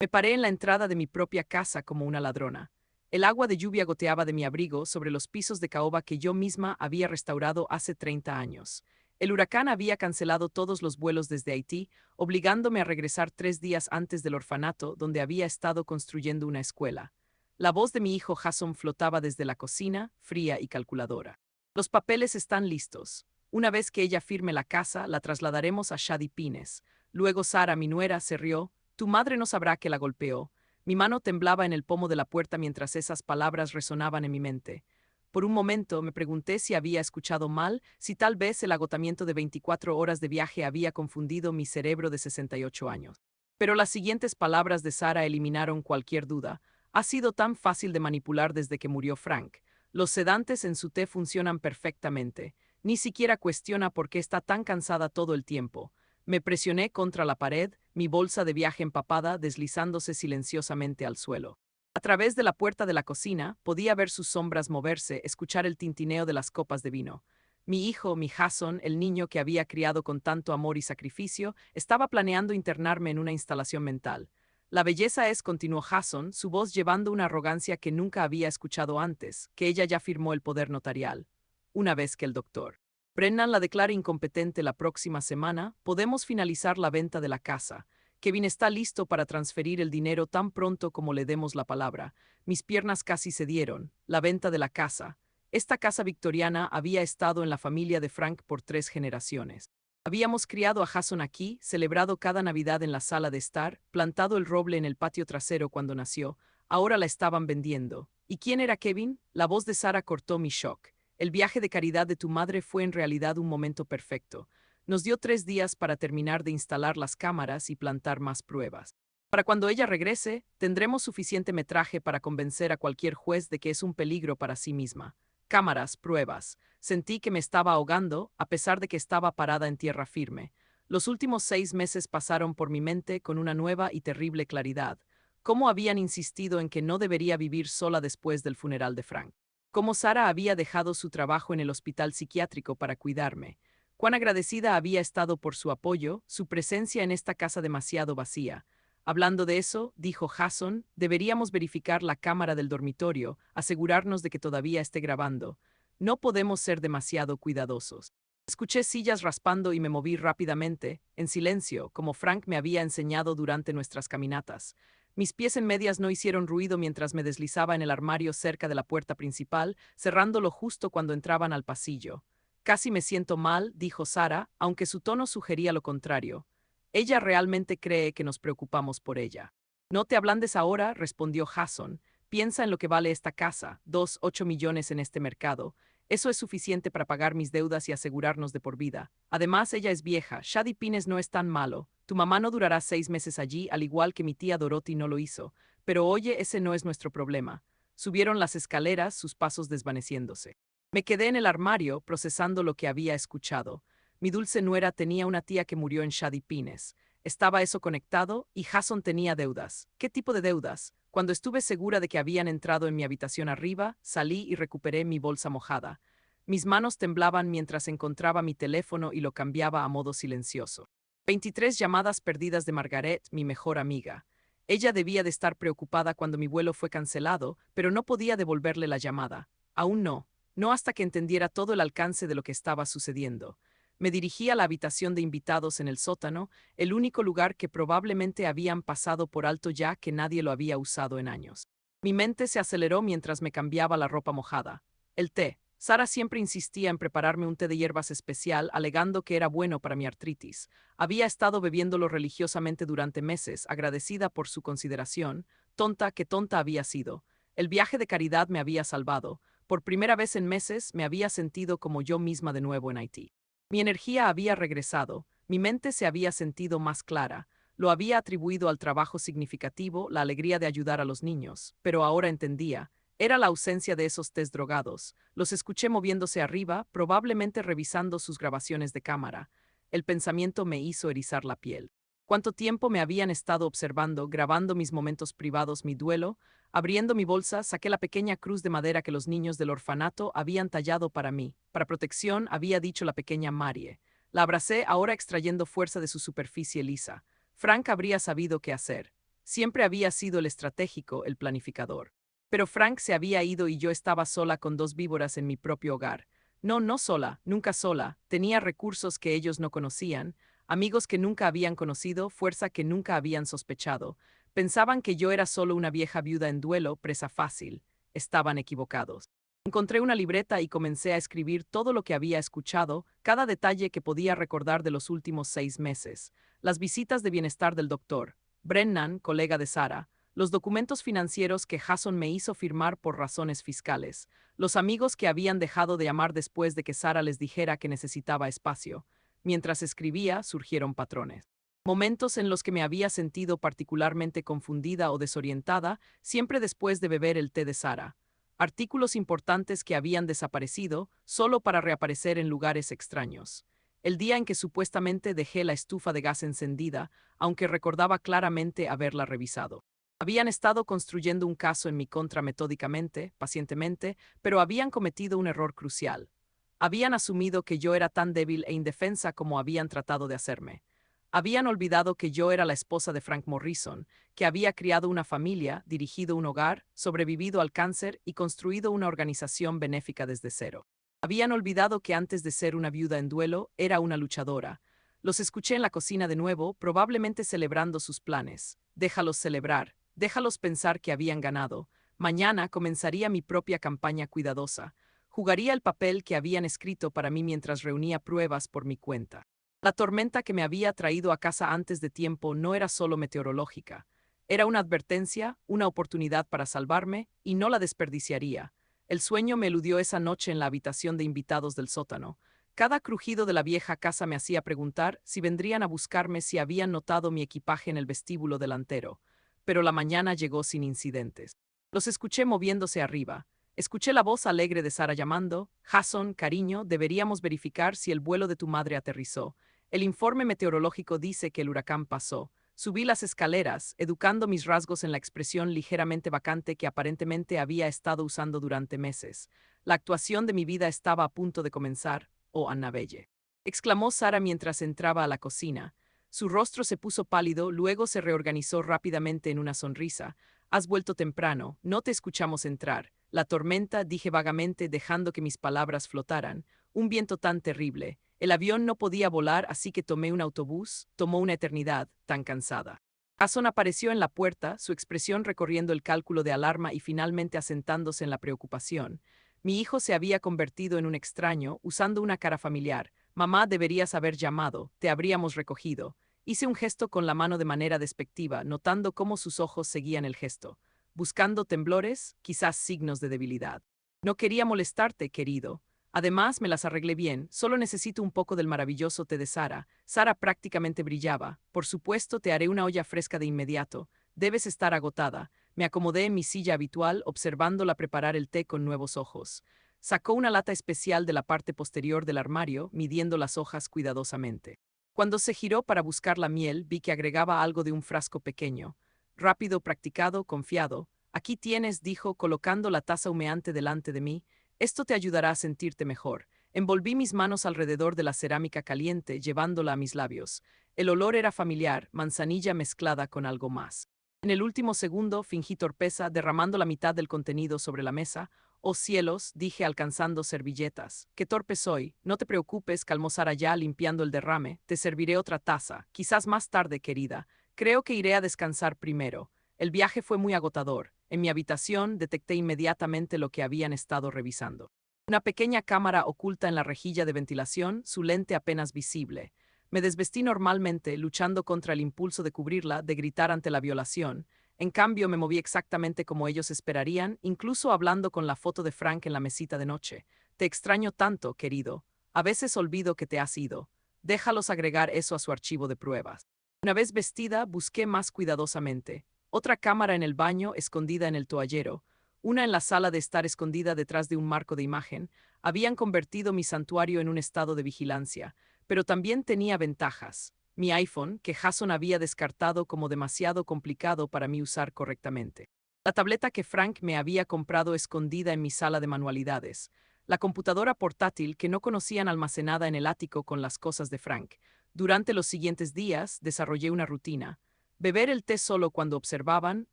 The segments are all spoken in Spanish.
Me paré en la entrada de mi propia casa como una ladrona. El agua de lluvia goteaba de mi abrigo sobre los pisos de caoba que yo misma había restaurado hace 30 años. El huracán había cancelado todos los vuelos desde Haití, obligándome a regresar 3 días antes del orfanato donde había estado construyendo una escuela. La voz de mi hijo Jason flotaba desde la cocina, fría y calculadora. Los papeles están listos. Una vez que ella firme la casa, la trasladaremos a Shady Pines. Luego Sara, mi nuera, se rió. Tu madre no sabrá que la golpeó. Mi mano temblaba en el pomo de la puerta mientras esas palabras resonaban en mi mente. Por un momento me pregunté si había escuchado mal, si tal vez el agotamiento de 24 horas de viaje había confundido mi cerebro de 68 años. Pero las siguientes palabras de Sara eliminaron cualquier duda. Ha sido tan fácil de manipular desde que murió Frank. Los sedantes en su té funcionan perfectamente. Ni siquiera cuestiona por qué está tan cansada todo el tiempo. Me presioné contra la pared, mi bolsa de viaje empapada deslizándose silenciosamente al suelo. A través de la puerta de la cocina podía ver sus sombras moverse, escuchar el tintineo de las copas de vino. Mi hijo, mi Jason, el niño que había criado con tanto amor y sacrificio, estaba planeando internarme en una instalación mental. La belleza es, continuó Jason, su voz llevando una arrogancia que nunca había escuchado antes, que ella ya firmó el poder notarial. Una vez que el doctor Brennan la declara incompetente la próxima semana, podemos finalizar la venta de la casa. Kevin está listo para transferir el dinero tan pronto como le demos la palabra. Mis piernas casi cedieron. La venta de la casa. Esta casa victoriana había estado en la familia de Frank por 3 generaciones. Habíamos criado a Jason aquí, celebrado cada Navidad en la sala de estar, plantado el roble en el patio trasero cuando nació. Ahora la estaban vendiendo. ¿Y quién era Kevin? La voz de Sara cortó mi shock. El viaje de caridad de tu madre fue en realidad un momento perfecto. Nos dio 3 días para terminar de instalar las cámaras y plantar más pruebas. Para cuando ella regrese, tendremos suficiente metraje para convencer a cualquier juez de que es un peligro para sí misma. Cámaras, pruebas. Sentí que me estaba ahogando, a pesar de que estaba parada en tierra firme. Los últimos 6 meses pasaron por mi mente con una nueva y terrible claridad. ¿Cómo habían insistido en que no debería vivir sola después del funeral de Frank? Cómo Sara había dejado su trabajo en el hospital psiquiátrico para cuidarme. Cuán agradecida había estado por su apoyo, su presencia en esta casa demasiado vacía. Hablando de eso, dijo Jason, deberíamos verificar la cámara del dormitorio, asegurarnos de que todavía esté grabando. No podemos ser demasiado cuidadosos. Escuché sillas raspando y me moví rápidamente, en silencio, como Frank me había enseñado durante nuestras caminatas. Mis pies en medias no hicieron ruido mientras me deslizaba en el armario cerca de la puerta principal, cerrándolo justo cuando entraban al pasillo. Casi me siento mal, dijo Sara, aunque su tono sugería lo contrario. Ella realmente cree que nos preocupamos por ella. No te ablandes ahora, respondió Jason. Piensa en lo que vale esta casa, 8 millones en este mercado. Eso es suficiente para pagar mis deudas y asegurarnos de por vida. Además, ella es vieja. Shady Pines no es tan malo. Tu mamá no durará 6 meses allí, al igual que mi tía Dorothy no lo hizo. Pero oye, ese no es nuestro problema. Subieron las escaleras, sus pasos desvaneciéndose. Me quedé en el armario, procesando lo que había escuchado. Mi dulce nuera tenía una tía que murió en Shady Pines. ¿Estaba eso conectado? Y Jason tenía deudas. ¿Qué tipo de deudas? Cuando estuve segura de que habían entrado en mi habitación arriba, salí y recuperé mi bolsa mojada. Mis manos temblaban mientras encontraba mi teléfono y lo cambiaba a modo silencioso. 23 llamadas perdidas de Margaret, mi mejor amiga. Ella debía de estar preocupada cuando mi vuelo fue cancelado, pero no podía devolverle la llamada. Aún no. No hasta que entendiera todo el alcance de lo que estaba sucediendo. Me dirigí a la habitación de invitados en el sótano, el único lugar que probablemente habían pasado por alto ya que nadie lo había usado en años. Mi mente se aceleró mientras me cambiaba la ropa mojada. El té. Sara siempre insistía en prepararme un té de hierbas especial, alegando que era bueno para mi artritis. Había estado bebiéndolo religiosamente durante meses, agradecida por su consideración. Tonta, que tonta había sido. El viaje de caridad me había salvado. Por primera vez en meses me había sentido como yo misma de nuevo en Haití. Mi energía había regresado, mi mente se había sentido más clara, lo había atribuido al trabajo significativo, la alegría de ayudar a los niños, pero ahora entendía, era la ausencia de esos test drogados. Los escuché moviéndose arriba, probablemente revisando sus grabaciones de cámara. El pensamiento me hizo erizar la piel. ¿Cuánto tiempo me habían estado observando, grabando mis momentos privados, mi duelo? Abriendo mi bolsa, saqué la pequeña cruz de madera que los niños del orfanato habían tallado para mí. Para protección, había dicho la pequeña Marie. La abracé, ahora extrayendo fuerza de su superficie lisa. Frank habría sabido qué hacer. Siempre había sido el estratégico, el planificador. Pero Frank se había ido y yo estaba sola con dos víboras en mi propio hogar. No, no sola, nunca sola. Tenía recursos que ellos no conocían, amigos que nunca habían conocido, fuerza que nunca habían sospechado. Pensaban que yo era solo una vieja viuda en duelo, presa fácil. Estaban equivocados. Encontré una libreta y comencé a escribir todo lo que había escuchado, cada detalle que podía recordar de los últimos 6 meses. Las visitas de bienestar del doctor, Brennan, colega de Sarah, los documentos financieros que Jason me hizo firmar por razones fiscales, los amigos que habían dejado de llamar después de que Sarah les dijera que necesitaba espacio. Mientras escribía, surgieron patrones. Momentos en los que me había sentido particularmente confundida o desorientada, siempre después de beber el té de Sarah. Artículos importantes que habían desaparecido solo para reaparecer en lugares extraños. El día en que supuestamente dejé la estufa de gas encendida, aunque recordaba claramente haberla revisado. Habían estado construyendo un caso en mi contra metódicamente, pacientemente, pero habían cometido un error crucial. Habían asumido que yo era tan débil e indefensa como habían tratado de hacerme. Habían olvidado que yo era la esposa de Frank Morrison, que había criado una familia, dirigido un hogar, sobrevivido al cáncer y construido una organización benéfica desde cero. Habían olvidado que antes de ser una viuda en duelo, era una luchadora. Los escuché en la cocina de nuevo, probablemente celebrando sus planes. Déjalos celebrar, déjalos pensar que habían ganado. Mañana comenzaría mi propia campaña cuidadosa. Jugaría el papel que habían escrito para mí mientras reunía pruebas por mi cuenta. La tormenta que me había traído a casa antes de tiempo no era solo meteorológica. Era una advertencia, una oportunidad para salvarme, y no la desperdiciaría. El sueño me eludió esa noche en la habitación de invitados del sótano. Cada crujido de la vieja casa me hacía preguntar si vendrían a buscarme si habían notado mi equipaje en el vestíbulo delantero. Pero la mañana llegó sin incidentes. Los escuché moviéndose arriba. Escuché la voz alegre de Sara llamando: Jason, cariño, deberíamos verificar si el vuelo de tu madre aterrizó. El informe meteorológico dice que el huracán pasó. Subí las escaleras, educando mis rasgos en la expresión ligeramente vacante que aparentemente había estado usando durante meses. La actuación de mi vida estaba a punto de comenzar, oh Annabelle, exclamó Sara mientras entraba a la cocina. Su rostro se puso pálido, luego se reorganizó rápidamente en una sonrisa. Has vuelto temprano, no te escuchamos entrar. La tormenta, dije vagamente, dejando que mis palabras flotaran. Un viento tan terrible. El avión no podía volar, así que tomé un autobús. Tomó una eternidad, tan cansada. Jason apareció en la puerta, su expresión recorriendo el cálculo de alarma y finalmente asentándose en la preocupación. Mi hijo se había convertido en un extraño, usando una cara familiar. Mamá, deberías haber llamado, te habríamos recogido. Hice un gesto con la mano de manera despectiva, notando cómo sus ojos seguían el gesto. Buscando temblores, quizás signos de debilidad. No quería molestarte, querido. Además, me las arreglé bien, solo necesito un poco del maravilloso té de Sara. Sara prácticamente brillaba. Por supuesto, te haré una olla fresca de inmediato. Debes estar agotada. Me acomodé en mi silla habitual, observándola preparar el té con nuevos ojos. Sacó una lata especial de la parte posterior del armario, midiendo las hojas cuidadosamente. Cuando se giró para buscar la miel, vi que agregaba algo de un frasco pequeño. Rápido, practicado, confiado. Aquí tienes, dijo, colocando la taza humeante delante de mí. Esto te ayudará a sentirte mejor. Envolví mis manos alrededor de la cerámica caliente, llevándola a mis labios. El olor era familiar, manzanilla mezclada con algo más. En el último segundo, fingí torpeza, derramando la mitad del contenido sobre la mesa. Oh cielos, dije alcanzando servilletas. Qué torpe soy. No te preocupes, calmó Sara ya limpiando el derrame. Te serviré otra taza, quizás más tarde, querida. Creo que iré a descansar primero. El viaje fue muy agotador. En mi habitación detecté inmediatamente lo que habían estado revisando. Una pequeña cámara oculta en la rejilla de ventilación, su lente apenas visible. Me desvestí normalmente, luchando contra el impulso de cubrirla, de gritar ante la violación. En cambio, me moví exactamente como ellos esperarían, incluso hablando con la foto de Frank en la mesita de noche. Te extraño tanto, querido. A veces olvido que te has ido. Déjalos agregar eso a su archivo de pruebas. Una vez vestida, busqué más cuidadosamente. Otra cámara en el baño, escondida en el toallero. Una en la sala de estar escondida detrás de un marco de imagen. Habían convertido mi santuario en un estado de vigilancia. Pero también tenía ventajas. Mi iPhone, que Jason había descartado como demasiado complicado para mí usar correctamente. La tableta que Frank me había comprado escondida en mi sala de manualidades. La computadora portátil que no conocían almacenada en el ático con las cosas de Frank. Durante los siguientes días, desarrollé una rutina. beber el té solo cuando observaban,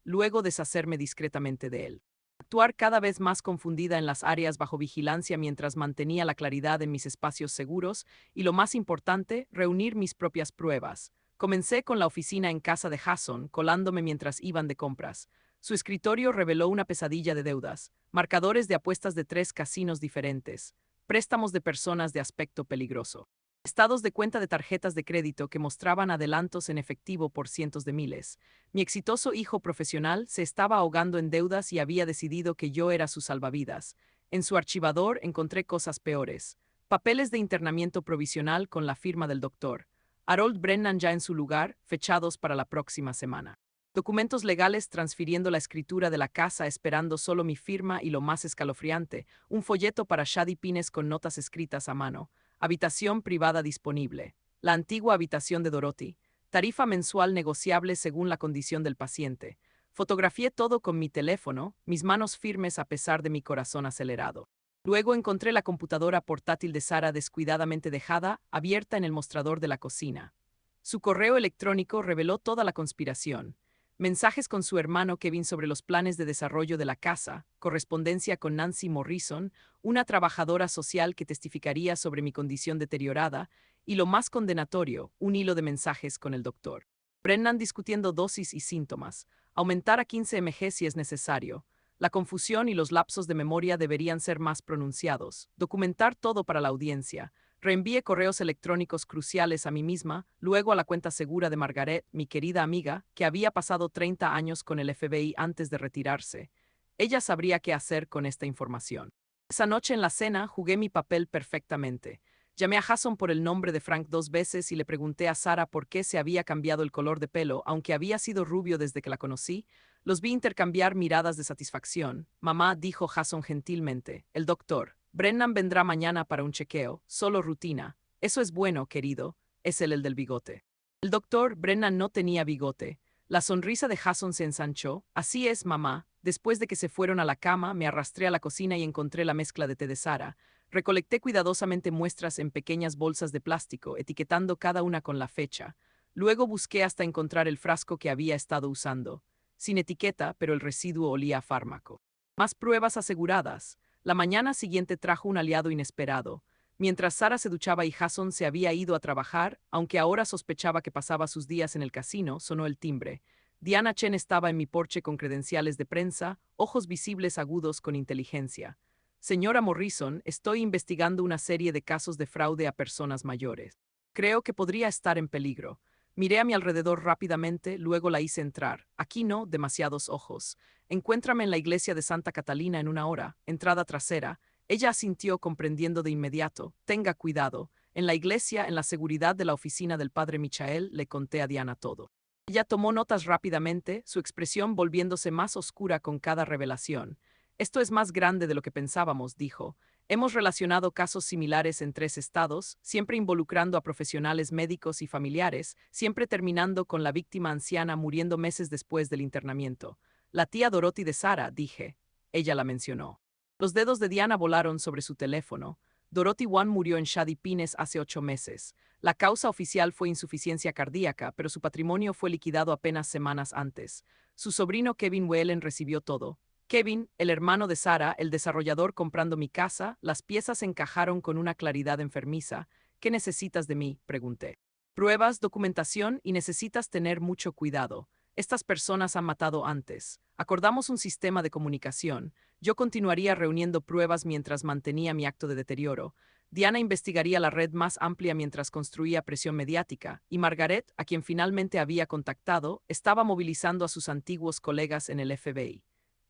luego deshacerme discretamente de él. Actuar cada vez más confundida en las áreas bajo vigilancia mientras mantenía la claridad en mis espacios seguros y, lo más importante, reunir mis propias pruebas. Comencé con la oficina en casa de Jason, colándome mientras iban de compras. Su escritorio reveló una pesadilla de deudas, marcadores de apuestas de 3 casinos diferentes, préstamos de personas de aspecto peligroso, estados de cuenta de tarjetas de crédito que mostraban adelantos en efectivo por cientos de miles. Mi exitoso hijo profesional se estaba ahogando en deudas y había decidido que yo era su salvavidas. En su archivador encontré cosas peores. Papeles de internamiento provisional con la firma del doctor Harold Brennan ya en su lugar, fechados para la próxima semana. Documentos legales transfiriendo la escritura de la casa esperando solo mi firma y, lo más escalofriante, un folleto para Shady Pines con notas escritas a mano. Habitación privada disponible. La antigua habitación de Dorothy. Tarifa mensual negociable según la condición del paciente. Fotografié todo con mi teléfono, mis manos firmes a pesar de mi corazón acelerado. Luego encontré la computadora portátil de Sara descuidadamente dejada, abierta en el mostrador de la cocina. Su correo electrónico reveló toda la conspiración. Mensajes con su hermano Kevin sobre los planes de desarrollo de la casa, correspondencia con Nancy Morrison, una trabajadora social que testificaría sobre mi condición deteriorada, y, lo más condenatorio, un hilo de mensajes con el doctor Brennan discutiendo dosis y síntomas, aumentar a 15 mg si es necesario. La confusión y los lapsos de memoria deberían ser más pronunciados. Documentar todo para la audiencia. Reenvié correos electrónicos cruciales a mí misma, luego a la cuenta segura de Margaret, mi querida amiga, que había pasado 30 años con el FBI antes de retirarse. Ella sabría qué hacer con esta información. Esa noche en la cena jugué mi papel perfectamente. Llamé a Jason por el nombre de Frank 2 veces y le pregunté a Sara por qué se había cambiado el color de pelo, aunque había sido rubio desde que la conocí. Los vi intercambiar miradas de satisfacción. Mamá, dijo Jason gentilmente, el doctor Brennan vendrá mañana para un chequeo, solo rutina. Eso es bueno, querido. Es él el del bigote. El doctor Brennan no tenía bigote. La sonrisa de Jason se ensanchó. Así es, mamá. Después de que se fueron a la cama, me arrastré a la cocina y encontré la mezcla de té de Sara. Recolecté cuidadosamente muestras en pequeñas bolsas de plástico, etiquetando cada una con la fecha. Luego busqué hasta encontrar el frasco que había estado usando. Sin etiqueta, pero el residuo olía a fármaco. Más pruebas aseguradas. La mañana siguiente trajo un aliado inesperado. Mientras Sara se duchaba y Jason se había ido a trabajar, aunque ahora sospechaba que pasaba sus días en el casino, sonó el timbre. Diana Chen estaba en mi porche con credenciales de prensa, ojos visibles agudos con inteligencia. Señora Morrison, estoy investigando una serie de casos de fraude a personas mayores. Creo que podría estar en peligro. Miré a mi alrededor rápidamente, luego la hice entrar. Aquí no, demasiados ojos. Encuéntrame en la iglesia de Santa Catalina en una hora, entrada trasera. Ella asintió comprendiendo de inmediato. Tenga cuidado. En la iglesia, en la seguridad de la oficina del padre Michael, le conté a Diana todo. Ella tomó notas rápidamente, su expresión volviéndose más oscura con cada revelación. Esto es más grande de lo que pensábamos, dijo. Hemos relacionado casos similares en 3 estados, siempre involucrando a profesionales médicos y familiares, siempre terminando con la víctima anciana muriendo meses después del internamiento. La tía Dorothy de Sara, dije. Ella la mencionó. Los dedos de Diana volaron sobre su teléfono. Dorothy Wan murió en Shady Pines hace 8 meses. La causa oficial fue insuficiencia cardíaca, pero su patrimonio fue liquidado apenas semanas antes. Su sobrino Kevin Whelan recibió todo. Kevin, el hermano de Sara, el desarrollador comprando mi casa, las piezas encajaron con una claridad enfermiza. ¿Qué necesitas de mí?, pregunté. Pruebas, documentación y necesitas tener mucho cuidado. Estas personas han matado antes. Acordamos un sistema de comunicación. Yo continuaría reuniendo pruebas mientras mantenía mi acto de deterioro. Diana investigaría la red más amplia mientras construía presión mediática, y Margaret, a quien finalmente había contactado, estaba movilizando a sus antiguos colegas en el FBI.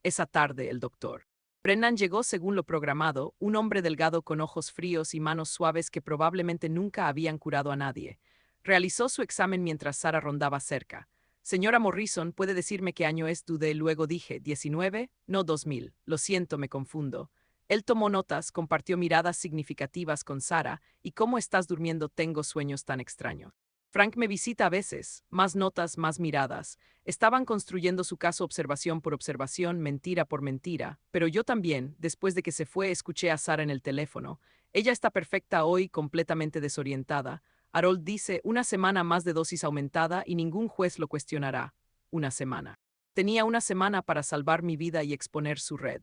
Esa tarde, el doctor Brennan llegó según lo programado, un hombre delgado con ojos fríos y manos suaves que probablemente nunca habían curado a nadie. Realizó su examen mientras Sara rondaba cerca. Señora Morrison, ¿puede decirme qué año es? Dudé, luego dije, 19, no 2000. Lo siento, me confundo. Él tomó notas, compartió miradas significativas con Sara. ¿Y cómo estás durmiendo? Tengo sueños tan extraños. Frank me visita a veces, más notas, más miradas. Estaban construyendo su caso observación por observación, mentira por mentira, pero yo también, después de que se fue, escuché a Sara en el teléfono. Ella está perfecta hoy, completamente desorientada. Harold dice, una semana más de dosis aumentada y ningún juez lo cuestionará. Una semana. Tenía una semana para salvar mi vida y exponer su red.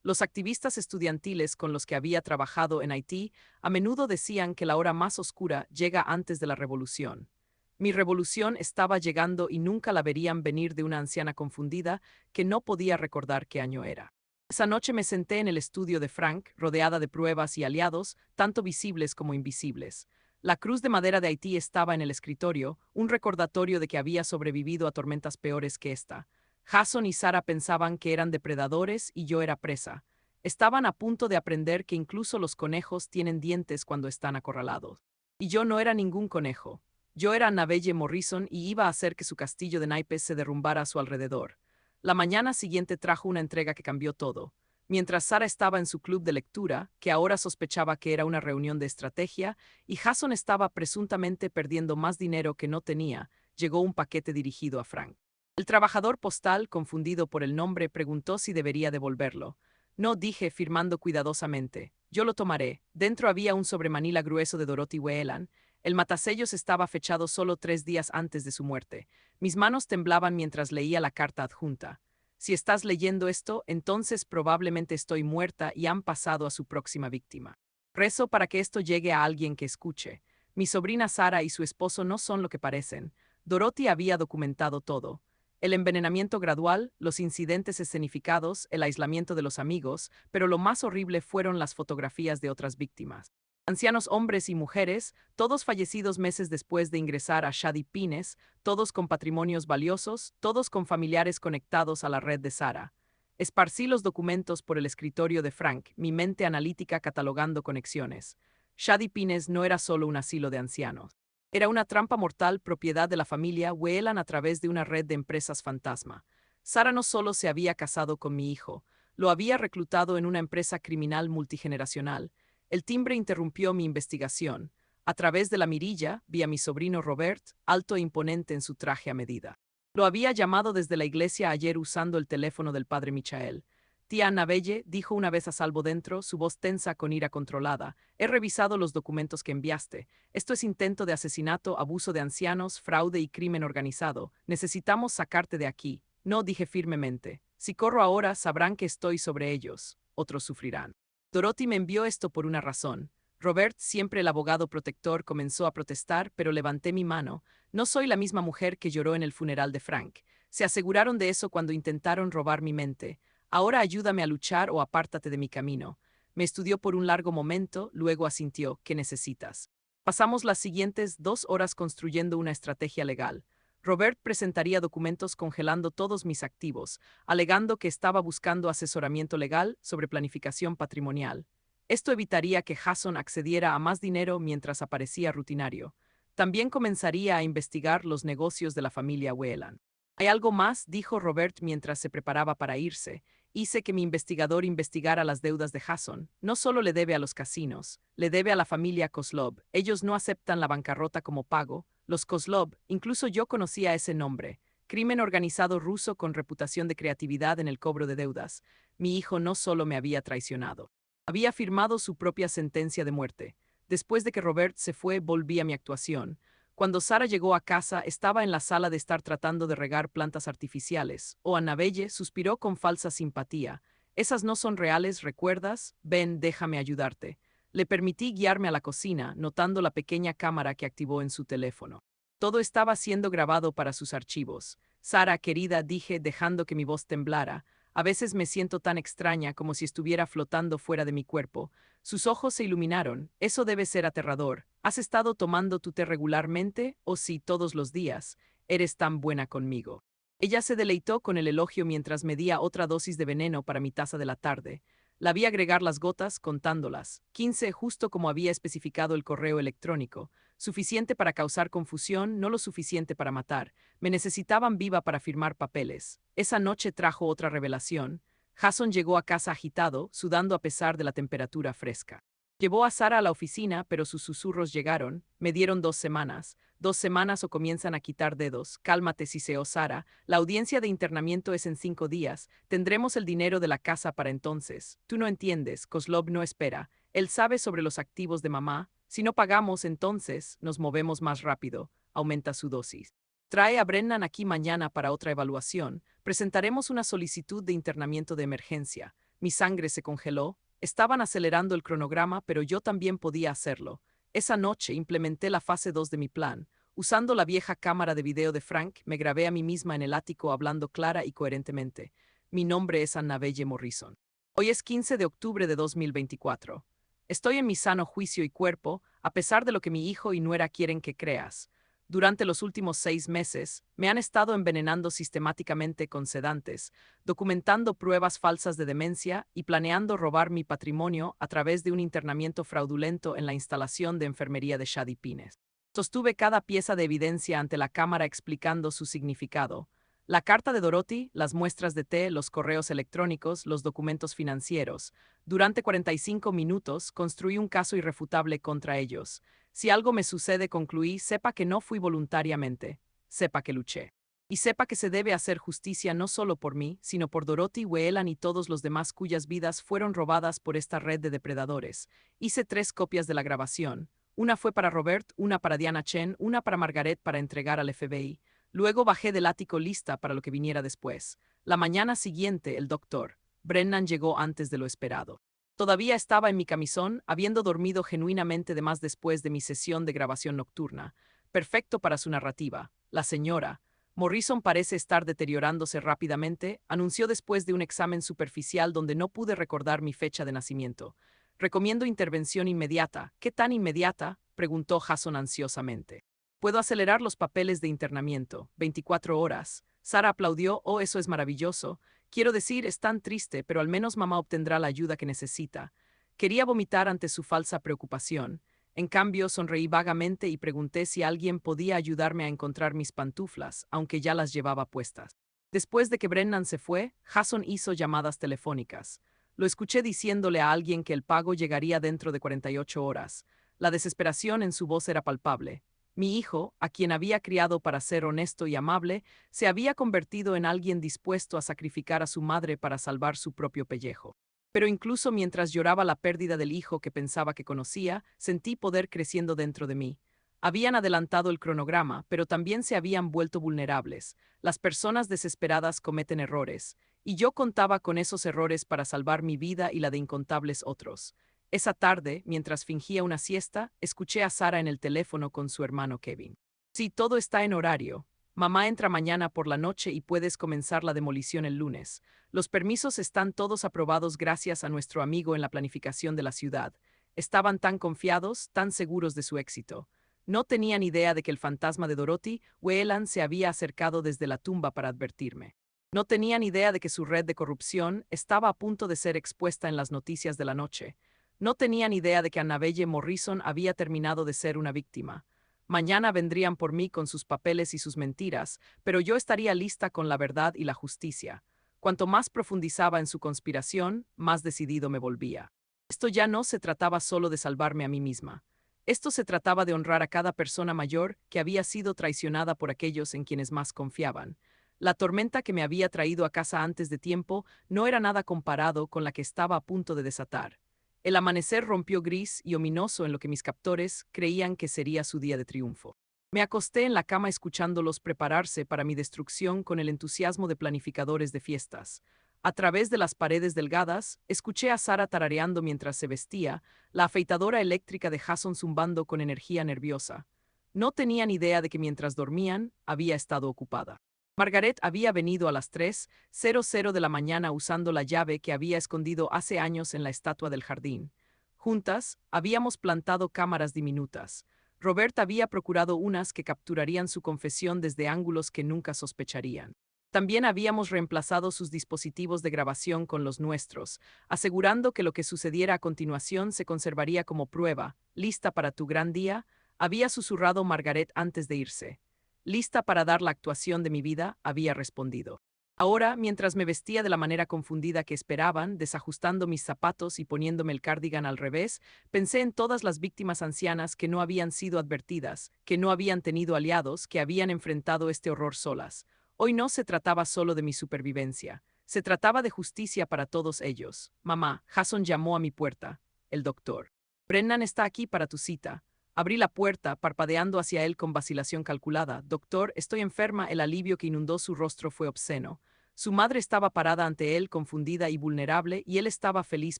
Los activistas estudiantiles con los que había trabajado en Haití a menudo decían que la hora más oscura llega antes de la revolución. Mi revolución estaba llegando y nunca la verían venir de una anciana confundida que no podía recordar qué año era. Esa noche me senté en el estudio de Frank, rodeada de pruebas y aliados, tanto visibles como invisibles. La cruz de madera de Haití estaba en el escritorio, un recordatorio de que había sobrevivido a tormentas peores que esta. Jason y Sarah pensaban que eran depredadores y yo era presa. Estaban a punto de aprender que incluso los conejos tienen dientes cuando están acorralados. Y yo no era ningún conejo. Yo era Annabelle Morrison y iba a hacer que su castillo de naipes se derrumbara a su alrededor. La mañana siguiente trajo una entrega que cambió todo. Mientras Sarah estaba en su club de lectura, que ahora sospechaba que era una reunión de estrategia, y Jason estaba presuntamente perdiendo más dinero que no tenía, llegó un paquete dirigido a Frank. El trabajador postal, confundido por el nombre, preguntó si debería devolverlo. No, dije, firmando cuidadosamente. Yo lo tomaré. Dentro había un sobremanila grueso de Dorothy Whelan. El matasellos estaba fechado solo 3 días antes de su muerte. Mis manos temblaban mientras leía la carta adjunta. Si estás leyendo esto, entonces probablemente estoy muerta y han pasado a su próxima víctima. Rezo para que esto llegue a alguien que escuche. Mi sobrina Sara y su esposo no son lo que parecen. Dorothy había documentado todo. El envenenamiento gradual, los incidentes escenificados, el aislamiento de los amigos, pero lo más horrible fueron las fotografías de otras víctimas. Ancianos hombres y mujeres, todos fallecidos meses después de ingresar a Shady Pines, todos con patrimonios valiosos, todos con familiares conectados a la red de Sarah. Esparcí los documentos por el escritorio de Frank, mi mente analítica catalogando conexiones. Shady Pines no era solo un asilo de ancianos. Era una trampa mortal propiedad de la familia Whelan a través de una red de empresas fantasma. Sarah no solo se había casado con mi hijo, lo había reclutado en una empresa criminal multigeneracional. El timbre interrumpió mi investigación. A través de la mirilla vi a mi sobrino Robert, alto e imponente en su traje a medida. Lo había llamado desde la iglesia ayer usando el teléfono del padre Michael. Tía Annabelle dijo una vez a salvo dentro, su voz tensa con ira controlada. He revisado los documentos que enviaste. Esto es intento de asesinato, abuso de ancianos, fraude y crimen organizado. Necesitamos sacarte de aquí. No, dije firmemente. Si corro ahora, sabrán que estoy sobre ellos. Otros sufrirán. Dorothy me envió esto por una razón. Robert, siempre el abogado protector, comenzó a protestar, pero levanté mi mano. No soy la misma mujer que lloró en el funeral de Frank. Se aseguraron de eso cuando intentaron robar mi mente. Ahora ayúdame a luchar o apártate de mi camino. Me estudió por un largo momento, luego asintió. ¿Qué necesitas? Pasamos las siguientes 2 horas construyendo una estrategia legal. Robert presentaría documentos congelando todos mis activos, alegando que estaba buscando asesoramiento legal sobre planificación patrimonial. Esto evitaría que Jason accediera a más dinero mientras aparecía rutinario. También comenzaría a investigar los negocios de la familia Whelan. Hay algo más, dijo Robert mientras se preparaba para irse. Hice que mi investigador investigara las deudas de Jason. No solo le debe a los casinos, le debe a la familia Kozlov. Ellos no aceptan la bancarrota como pago. Los Kozlov, incluso yo conocía ese nombre. Crimen organizado ruso con reputación de creatividad en el cobro de deudas. Mi hijo no solo me había traicionado. Había firmado su propia sentencia de muerte. Después de que Robert se fue, volví a mi actuación. Cuando Sarah llegó a casa, estaba en la sala de estar tratando de regar plantas artificiales. Annabelle suspiró con falsa simpatía. Esas no son reales, ¿recuerdas? Ven, déjame ayudarte. Le permití guiarme a la cocina, notando la pequeña cámara que activó en su teléfono. Todo estaba siendo grabado para sus archivos. Sarah, querida, dije, dejando que mi voz temblara. A veces me siento tan extraña como si estuviera flotando fuera de mi cuerpo. Sus ojos se iluminaron. Eso debe ser aterrador. ¿Has estado tomando tu té regularmente? ¿O sí, todos los días? Eres tan buena conmigo. Ella se deleitó con el elogio mientras medía otra dosis de veneno para mi taza de la tarde. La vi agregar las gotas, contándolas. 15, justo como había especificado el correo electrónico. Suficiente para causar confusión, no lo suficiente para matar. Me necesitaban viva para firmar papeles. Esa noche trajo otra revelación. Jason llegó a casa agitado, sudando a pesar de la temperatura fresca. Llevó a Sarah a la oficina, pero sus susurros llegaron. Me dieron 2 semanas. 2 semanas o comienzan a quitar dedos. Cálmate, siseó Sarah. La audiencia de internamiento es en 5 días. Tendremos el dinero de la casa para entonces. Tú no entiendes. Kozlov no espera. Él sabe sobre los activos de mamá. Si no pagamos, entonces nos movemos más rápido, aumenta su dosis. Trae a Brennan aquí mañana para otra evaluación. Presentaremos una solicitud de internamiento de emergencia. Mi sangre se congeló. Estaban acelerando el cronograma, pero yo también podía hacerlo. Esa noche implementé la fase 2 de mi plan. Usando la vieja cámara de video de Frank, me grabé a mí misma en el ático hablando clara y coherentemente. Mi nombre es Annabelle Morrison. Hoy es 15 de octubre de 2024. Estoy en mi sano juicio y cuerpo, a pesar de lo que mi hijo y nuera quieren que creas. Durante los últimos 6 meses, me han estado envenenando sistemáticamente con sedantes, documentando pruebas falsas de demencia y planeando robar mi patrimonio a través de un internamiento fraudulento en la instalación de enfermería de Shady Pines. Sostuve cada pieza de evidencia ante la cámara explicando su significado. La carta de Dorothy, las muestras de té, los correos electrónicos, los documentos financieros. Durante 45 minutos construí un caso irrefutable contra ellos. Si algo me sucede, concluí, sepa que no fui voluntariamente, sepa que luché. Y sepa que se debe hacer justicia no solo por mí, sino por Dorothy Whelan y todos los demás cuyas vidas fueron robadas por esta red de depredadores. Hice 3 copias de la grabación. Una fue para Robert, una para Diana Chen, una para Margaret para entregar al FBI. Luego bajé del ático lista para lo que viniera después. La mañana siguiente, el doctor Brennan llegó antes de lo esperado. Todavía estaba en mi camisón, habiendo dormido genuinamente de más después de mi sesión de grabación nocturna. Perfecto para su narrativa. La señora Morrison parece estar deteriorándose rápidamente, anunció después de un examen superficial donde no pude recordar mi fecha de nacimiento. Recomiendo intervención inmediata. ¿Qué tan inmediata?, preguntó Jason ansiosamente. Puedo acelerar los papeles de internamiento. 24 horas. Sara aplaudió. Oh, eso es maravilloso. Quiero decir, es tan triste, pero al menos mamá obtendrá la ayuda que necesita. Quería vomitar ante su falsa preocupación. En cambio, sonreí vagamente y pregunté si alguien podía ayudarme a encontrar mis pantuflas, aunque ya las llevaba puestas. Después de que Brennan se fue, Jason hizo llamadas telefónicas. Lo escuché diciéndole a alguien que el pago llegaría dentro de 48 horas. La desesperación en su voz era palpable. Mi hijo, a quien había criado para ser honesto y amable, se había convertido en alguien dispuesto a sacrificar a su madre para salvar su propio pellejo. Pero incluso mientras lloraba la pérdida del hijo que pensaba que conocía, sentí poder creciendo dentro de mí. Habían adelantado el cronograma, pero también se habían vuelto vulnerables. Las personas desesperadas cometen errores, y yo contaba con esos errores para salvar mi vida y la de incontables otros. Esa tarde, mientras fingía una siesta, escuché a Sara en el teléfono con su hermano Kevin. Sí, todo está en horario. Mamá entra mañana por la noche y puedes comenzar la demolición el lunes. Los permisos están todos aprobados gracias a nuestro amigo en la planificación de la ciudad. Estaban tan confiados, tan seguros de su éxito. No tenían idea de que el fantasma de Dorothy Whelan se había acercado desde la tumba para advertirme. No tenían idea de que su red de corrupción estaba a punto de ser expuesta en las noticias de la noche. No tenían idea de que Annabelle Morrison había terminado de ser una víctima. Mañana vendrían por mí con sus papeles y sus mentiras, pero yo estaría lista con la verdad y la justicia. Cuanto más profundizaba en su conspiración, más decidido me volvía. Esto ya no se trataba solo de salvarme a mí misma. Esto se trataba de honrar a cada persona mayor que había sido traicionada por aquellos en quienes más confiaban. La tormenta que me había traído a casa antes de tiempo no era nada comparado con la que estaba a punto de desatar. El amanecer rompió gris y ominoso en lo que mis captores creían que sería su día de triunfo. Me acosté en la cama escuchándolos prepararse para mi destrucción con el entusiasmo de planificadores de fiestas. A través de las paredes delgadas, escuché a Sara tarareando mientras se vestía, la afeitadora eléctrica de Jason zumbando con energía nerviosa. No tenían idea de que mientras dormían, había estado ocupada. Margaret había venido a las 3:00 de la mañana usando la llave que había escondido hace años en la estatua del jardín. Juntas, habíamos plantado cámaras diminutas. Robert había procurado unas que capturarían su confesión desde ángulos que nunca sospecharían. También habíamos reemplazado sus dispositivos de grabación con los nuestros, asegurando que lo que sucediera a continuación se conservaría como prueba. ¿Lista para tu gran día?, había susurrado Margaret antes de irse. Lista para dar la actuación de mi vida, había respondido. Ahora, mientras me vestía de la manera confundida que esperaban, desajustando mis zapatos y poniéndome el cardigan al revés, pensé en todas las víctimas ancianas que no habían sido advertidas, que no habían tenido aliados, que habían enfrentado este horror solas. Hoy no se trataba solo de mi supervivencia. Se trataba de justicia para todos ellos. Mamá, Jason llamó a mi puerta. El doctor Brennan está aquí para tu cita. Abrí la puerta, parpadeando hacia él con vacilación calculada. Doctor, estoy enferma. El alivio que inundó su rostro fue obsceno. Su madre estaba parada ante él, confundida y vulnerable, y él estaba feliz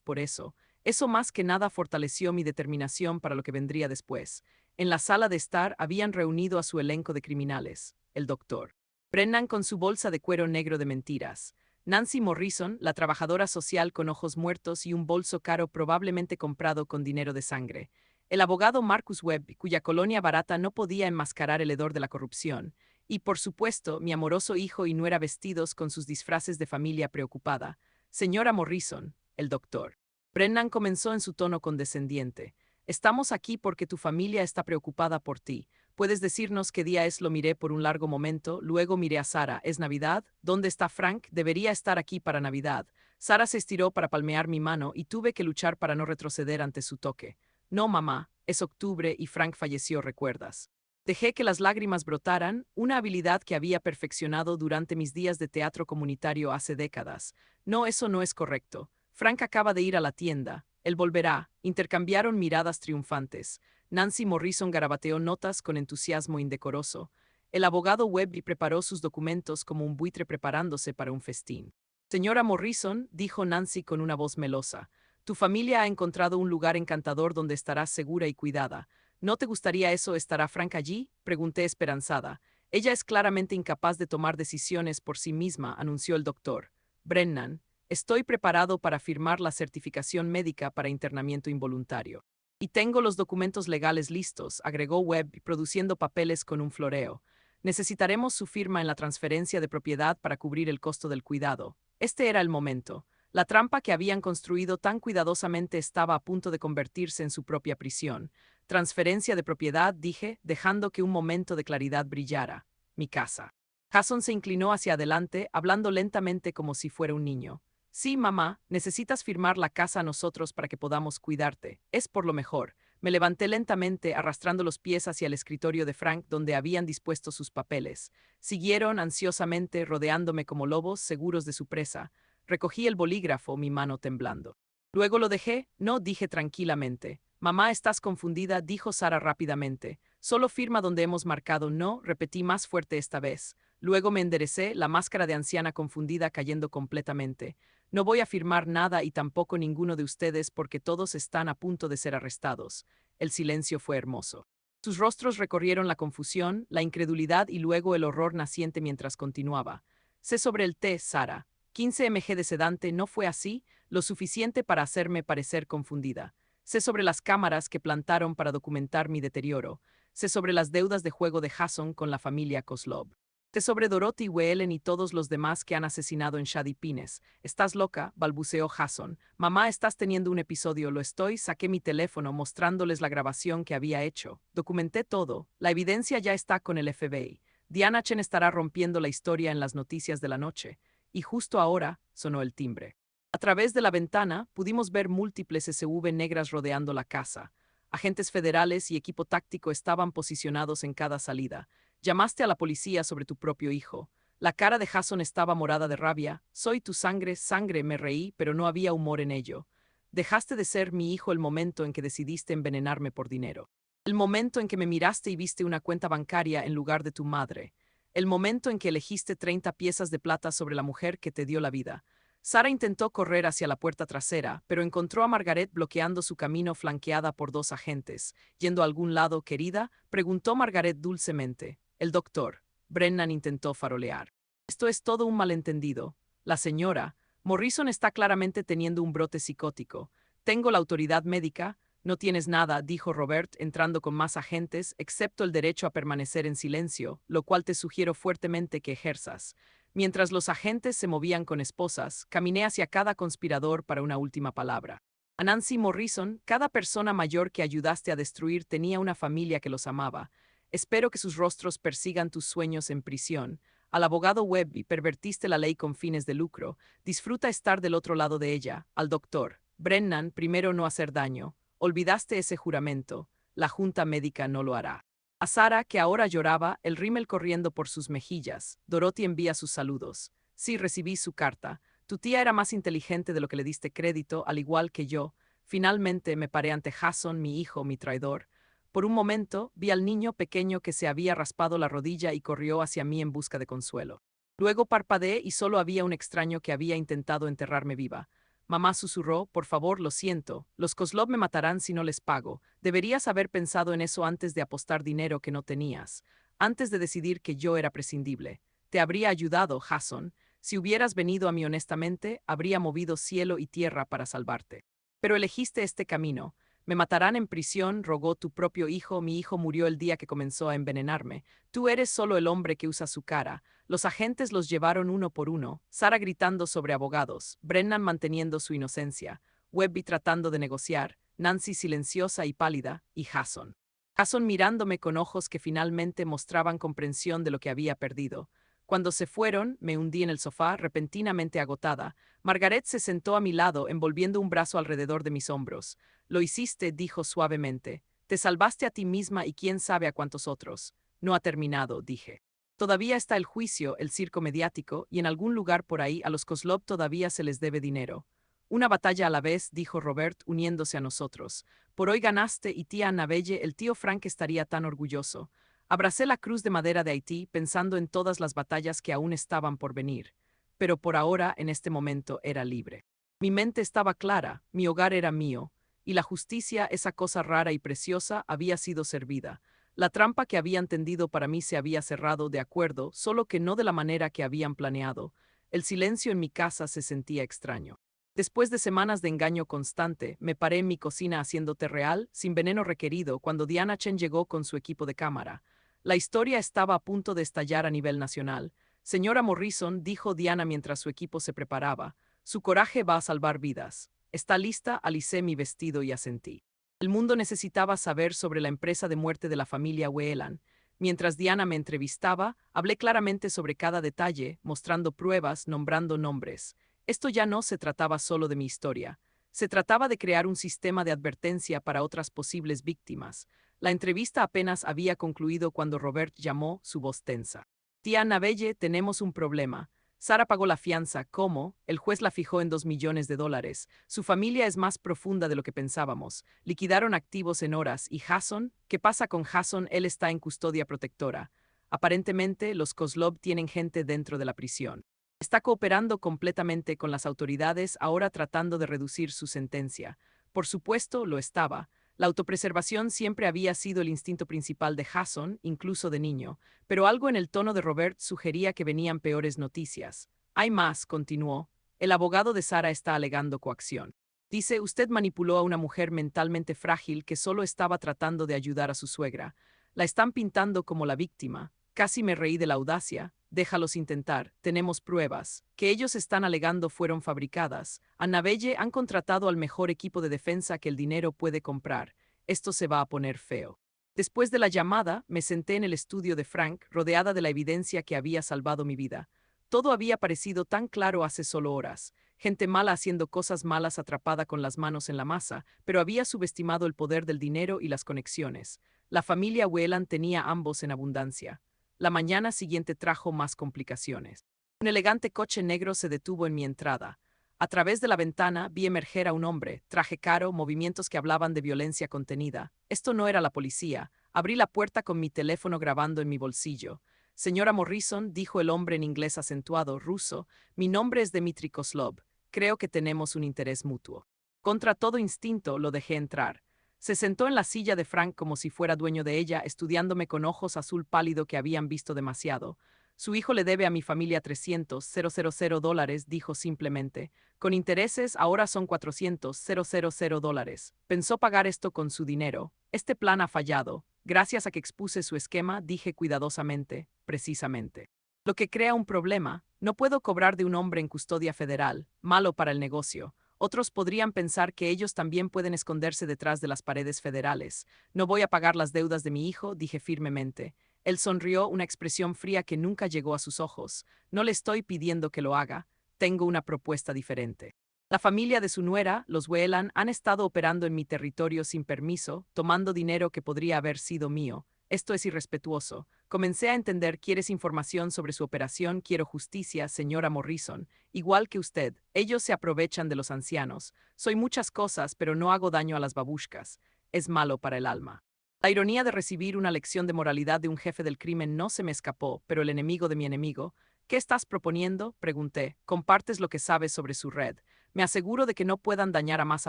por eso. Eso más que nada fortaleció mi determinación para lo que vendría después. En la sala de estar habían reunido a su elenco de criminales. El doctor Brennan con su bolsa de cuero negro de mentiras. Nancy Morrison, la trabajadora social con ojos muertos y un bolso caro probablemente comprado con dinero de sangre. El abogado Marcus Webb, cuya colonia barata no podía enmascarar el hedor de la corrupción. Y, por supuesto, mi amoroso hijo y nuera vestidos con sus disfraces de familia preocupada. Señora Morrison, el doctor Brennan comenzó en su tono condescendiente. Estamos aquí porque tu familia está preocupada por ti. ¿Puedes decirnos qué día es? Lo miré por un largo momento, luego miré a Sara. ¿Es Navidad? ¿Dónde está Frank? Debería estar aquí para Navidad. Sara se estiró para palmear mi mano y tuve que luchar para no retroceder ante su toque. No, mamá, es octubre y Frank falleció, ¿recuerdas? Dejé que las lágrimas brotaran, una habilidad que había perfeccionado durante mis días de teatro comunitario hace décadas. No, eso no es correcto. Frank acaba de ir a la tienda. Él volverá. Intercambiaron miradas triunfantes. Nancy Morrison garabateó notas con entusiasmo indecoroso. El abogado Webb preparó sus documentos como un buitre preparándose para un festín. Señora Morrison, dijo Nancy con una voz melosa, tu familia ha encontrado un lugar encantador donde estarás segura y cuidada. ¿No te gustaría eso? ¿Estará Frank allí? Pregunté esperanzada. Ella es claramente incapaz de tomar decisiones por sí misma, anunció el doctor Brennan. Estoy preparado para firmar la certificación médica para internamiento involuntario. Y tengo los documentos legales listos, agregó Webb, produciendo papeles con un floreo. Necesitaremos su firma en la transferencia de propiedad para cubrir el costo del cuidado. Este era el momento. La trampa que habían construido tan cuidadosamente estaba a punto de convertirse en su propia prisión. Transferencia de propiedad, dije, dejando que un momento de claridad brillara. Mi casa. Jason se inclinó hacia adelante, hablando lentamente como si fuera un niño. Sí, mamá, necesitas firmar la casa a nosotros para que podamos cuidarte. Es por lo mejor. Me levanté lentamente, arrastrando los pies hacia el escritorio de Frank donde habían dispuesto sus papeles. Siguieron ansiosamente, rodeándome como lobos seguros de su presa. Recogí el bolígrafo, mi mano temblando. Luego lo dejé, no, dije tranquilamente. Mamá, estás confundida, dijo Sara rápidamente. Solo firma donde hemos marcado no, repetí más fuerte esta vez. Luego me enderecé, la máscara de anciana confundida cayendo completamente. No voy a firmar nada y tampoco ninguno de ustedes porque todos están a punto de ser arrestados. El silencio fue hermoso. Sus rostros recorrieron la confusión, la incredulidad y luego el horror naciente mientras continuaba. Sé sobre el té, Sara. 15 mg de sedante no fue así, lo suficiente para hacerme parecer confundida. Sé sobre las cámaras que plantaron para documentar mi deterioro. Sé sobre las deudas de juego de Jason con la familia Kozlov. Sé sobre Dorothy Whelan y todos los demás que han asesinado en Shady Pines. Estás loca, balbuceó Jason. Mamá, estás teniendo un episodio. Lo estoy. Saqué mi teléfono mostrándoles la grabación que había hecho. Documenté todo. La evidencia ya está con el FBI. Diana Chen estará rompiendo la historia en las noticias de la noche. Y justo ahora sonó el timbre. A través de la ventana pudimos ver múltiples SUV negras rodeando la casa. Agentes federales y equipo táctico estaban posicionados en cada salida. Llamaste a la policía sobre tu propio hijo. La cara de Jason estaba morada de rabia. Soy tu sangre, sangre, me reí, pero no había humor en ello. Dejaste de ser mi hijo el momento en que decidiste envenenarme por dinero. El momento en que me miraste y viste una cuenta bancaria en lugar de tu madre. El momento en que elegiste 30 piezas de plata sobre la mujer que te dio la vida. Sara intentó correr hacia la puerta trasera, pero encontró a Margaret bloqueando su camino flanqueada por dos agentes. ¿Yendo a algún lado, querida? Preguntó Margaret dulcemente. El doctor Brennan intentó farolear. Esto es todo un malentendido. La señora Morrison está claramente teniendo un brote psicótico. Tengo la autoridad médica. No tienes nada, dijo Robert, entrando con más agentes, excepto el derecho a permanecer en silencio, lo cual te sugiero fuertemente que ejerzas. Mientras los agentes se movían con esposas, caminé hacia cada conspirador para una última palabra. A Nancy Morrison, cada persona mayor que ayudaste a destruir tenía una familia que los amaba. Espero que sus rostros persigan tus sueños en prisión. Al abogado Webb, pervertiste la ley con fines de lucro. Disfruta estar del otro lado de ella. Al doctor Brennan, primero no hacer daño. Olvidaste ese juramento. La junta médica no lo hará. A Sara, que ahora lloraba, el rímel corriendo por sus mejillas. Dorothy envía sus saludos. Sí, recibí su carta. Tu tía era más inteligente de lo que le diste crédito, al igual que yo. Finalmente me paré ante Jason, mi hijo, mi traidor. Por un momento vi al niño pequeño que se había raspado la rodilla y corrió hacia mí en busca de consuelo. Luego parpadeé y solo había un extraño que había intentado enterrarme viva. Mamá susurró, por favor, lo siento, los Kozlov me matarán si no les pago. Deberías haber pensado en eso antes de apostar dinero que no tenías, antes de decidir que yo era prescindible. Te habría ayudado, Jason. Si hubieras venido a mí honestamente, habría movido cielo y tierra para salvarte. Pero elegiste este camino. Me matarán en prisión, rogó tu propio hijo, mi hijo murió el día que comenzó a envenenarme. Tú eres solo el hombre que usa su cara. Los agentes los llevaron uno por uno, Sara gritando sobre abogados, Brennan manteniendo su inocencia, Webby tratando de negociar, Nancy silenciosa y pálida, y Jason. Jason mirándome con ojos que finalmente mostraban comprensión de lo que había perdido. Cuando se fueron, me hundí en el sofá, repentinamente agotada. Margaret se sentó a mi lado, envolviendo un brazo alrededor de mis hombros. Lo hiciste, dijo suavemente. Te salvaste a ti misma y quién sabe a cuántos otros. No ha terminado, dije. Todavía está el juicio, el circo mediático, y en algún lugar por ahí a los Kozlov todavía se les debe dinero. Una batalla a la vez, dijo Robert, uniéndose a nosotros. Por hoy ganaste y tía Annabelle, el tío Frank estaría tan orgulloso. Abracé la cruz de madera de Haití pensando en todas las batallas que aún estaban por venir. Pero por ahora, en este momento, era libre. Mi mente estaba clara, mi hogar era mío, y la justicia, esa cosa rara y preciosa, había sido servida. La trampa que habían tendido para mí se había cerrado, de acuerdo, solo que no de la manera que habían planeado. El silencio en mi casa se sentía extraño. Después de semanas de engaño constante, me paré en mi cocina haciendo té real, sin veneno requerido, cuando Diana Chen llegó con su equipo de cámara. La historia estaba a punto de estallar a nivel nacional. Señora Morrison, dijo Diana mientras su equipo se preparaba, su coraje va a salvar vidas. ¿Está lista? Alicé mi vestido y asentí. El mundo necesitaba saber sobre la empresa de muerte de la familia Whelan. Mientras Diana me entrevistaba, hablé claramente sobre cada detalle, mostrando pruebas, nombrando nombres. Esto ya no se trataba solo de mi historia. Se trataba de crear un sistema de advertencia para otras posibles víctimas. La entrevista apenas había concluido cuando Robert llamó, su voz tensa. Tía Annabelle, tenemos un problema. Sara pagó la fianza. ¿Cómo? El juez la fijó en $2 millones. Su familia es más profunda de lo que pensábamos. Liquidaron activos en horas. ¿Y Jason? ¿Qué pasa con Jason? Él está en custodia protectora. Aparentemente, los Kozlov tienen gente dentro de la prisión. Está cooperando completamente con las autoridades, ahora tratando de reducir su sentencia. Por supuesto, lo estaba. La autopreservación siempre había sido el instinto principal de Jason, incluso de niño, pero algo en el tono de Robert sugería que venían peores noticias. Hay más, continuó. El abogado de Sara está alegando coacción. Dice, usted manipuló a una mujer mentalmente frágil que solo estaba tratando de ayudar a su suegra. La están pintando como la víctima. Casi me reí de la audacia. Déjalos intentar, tenemos pruebas. Que ellos están alegando fueron fabricadas. Annabelle han contratado al mejor equipo de defensa que el dinero puede comprar. Esto se va a poner feo. Después de la llamada, me senté en el estudio de Frank, rodeada de la evidencia que había salvado mi vida. Todo había parecido tan claro hace solo horas. Gente mala haciendo cosas malas atrapada con las manos en la masa, pero había subestimado el poder del dinero y las conexiones. La familia Whelan tenía ambos en abundancia. La mañana siguiente trajo más complicaciones. Un elegante coche negro se detuvo en mi entrada. A través de la ventana vi emerger a un hombre, traje caro, movimientos que hablaban de violencia contenida. Esto no era la policía. Abrí la puerta con mi teléfono grabando en mi bolsillo. Señora Morrison, dijo el hombre en inglés acentuado, ruso, mi nombre es Dmitry Kozlov. Creo que tenemos un interés mutuo. Contra todo instinto, lo dejé entrar. Se sentó en la silla de Frank como si fuera dueño de ella, estudiándome con ojos azul pálido que habían visto demasiado. Su hijo le debe a mi familia $300,000, dijo simplemente. Con intereses ahora son $400,000. Pensó pagar esto con su dinero. Este plan ha fallado. Gracias a que expuse su esquema, dije cuidadosamente, precisamente. Lo que crea un problema, no puedo cobrar de un hombre en custodia federal, malo para el negocio. Otros podrían pensar que ellos también pueden esconderse detrás de las paredes federales. No voy a pagar las deudas de mi hijo, dije firmemente. Él sonrió, una expresión fría que nunca llegó a sus ojos. No le estoy pidiendo que lo haga. Tengo una propuesta diferente. La familia de su nuera, los Whelan, han estado operando en mi territorio sin permiso, tomando dinero que podría haber sido mío. Esto es irrespetuoso. Comencé a entender, ¿quieres información sobre su operación? Quiero justicia, señora Morrison. Igual que usted, ellos se aprovechan de los ancianos. Soy muchas cosas, pero no hago daño a las babushkas. Es malo para el alma. La ironía de recibir una lección de moralidad de un jefe del crimen no se me escapó, pero el enemigo de mi enemigo. ¿Qué estás proponiendo? Pregunté. Compartes lo que sabes sobre su red. Me aseguro de que no puedan dañar a más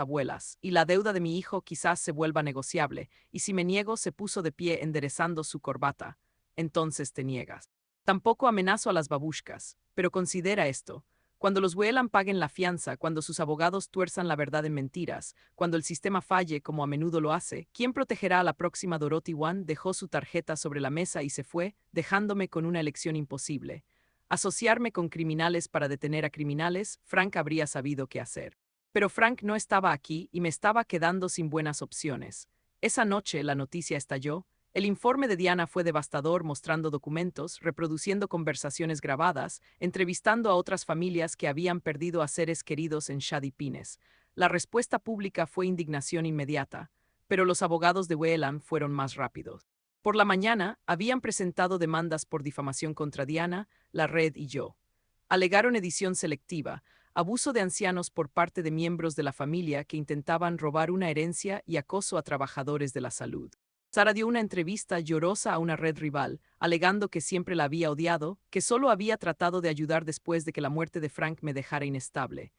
abuelas, y la deuda de mi hijo quizás se vuelva negociable, y si me niego, se puso de pie enderezando su corbata. Entonces te niegas. Tampoco amenazo a las babushkas, pero considera esto. Cuando los Whelan paguen la fianza, cuando sus abogados tuerzan la verdad en mentiras, cuando el sistema falle como a menudo lo hace, ¿quién protegerá a la próxima Dorothy Wan? Dejó su tarjeta sobre la mesa y se fue, dejándome con una elección imposible. Asociarme con criminales para detener a criminales, Frank habría sabido qué hacer. Pero Frank no estaba aquí y me estaba quedando sin buenas opciones. Esa noche la noticia estalló. El informe de Diana fue devastador, mostrando documentos, reproduciendo conversaciones grabadas, entrevistando a otras familias que habían perdido a seres queridos en Shady Pines. La respuesta pública fue indignación inmediata, pero los abogados de Whelan fueron más rápidos. Por la mañana, habían presentado demandas por difamación contra Diana, la red y yo. Alegaron edición selectiva, abuso de ancianos por parte de miembros de la familia que intentaban robar una herencia y acoso a trabajadores de la salud. Sara dio una entrevista llorosa a una red rival, alegando que siempre la había odiado, que solo había tratado de ayudar después de que la muerte de Frank me dejara inestable.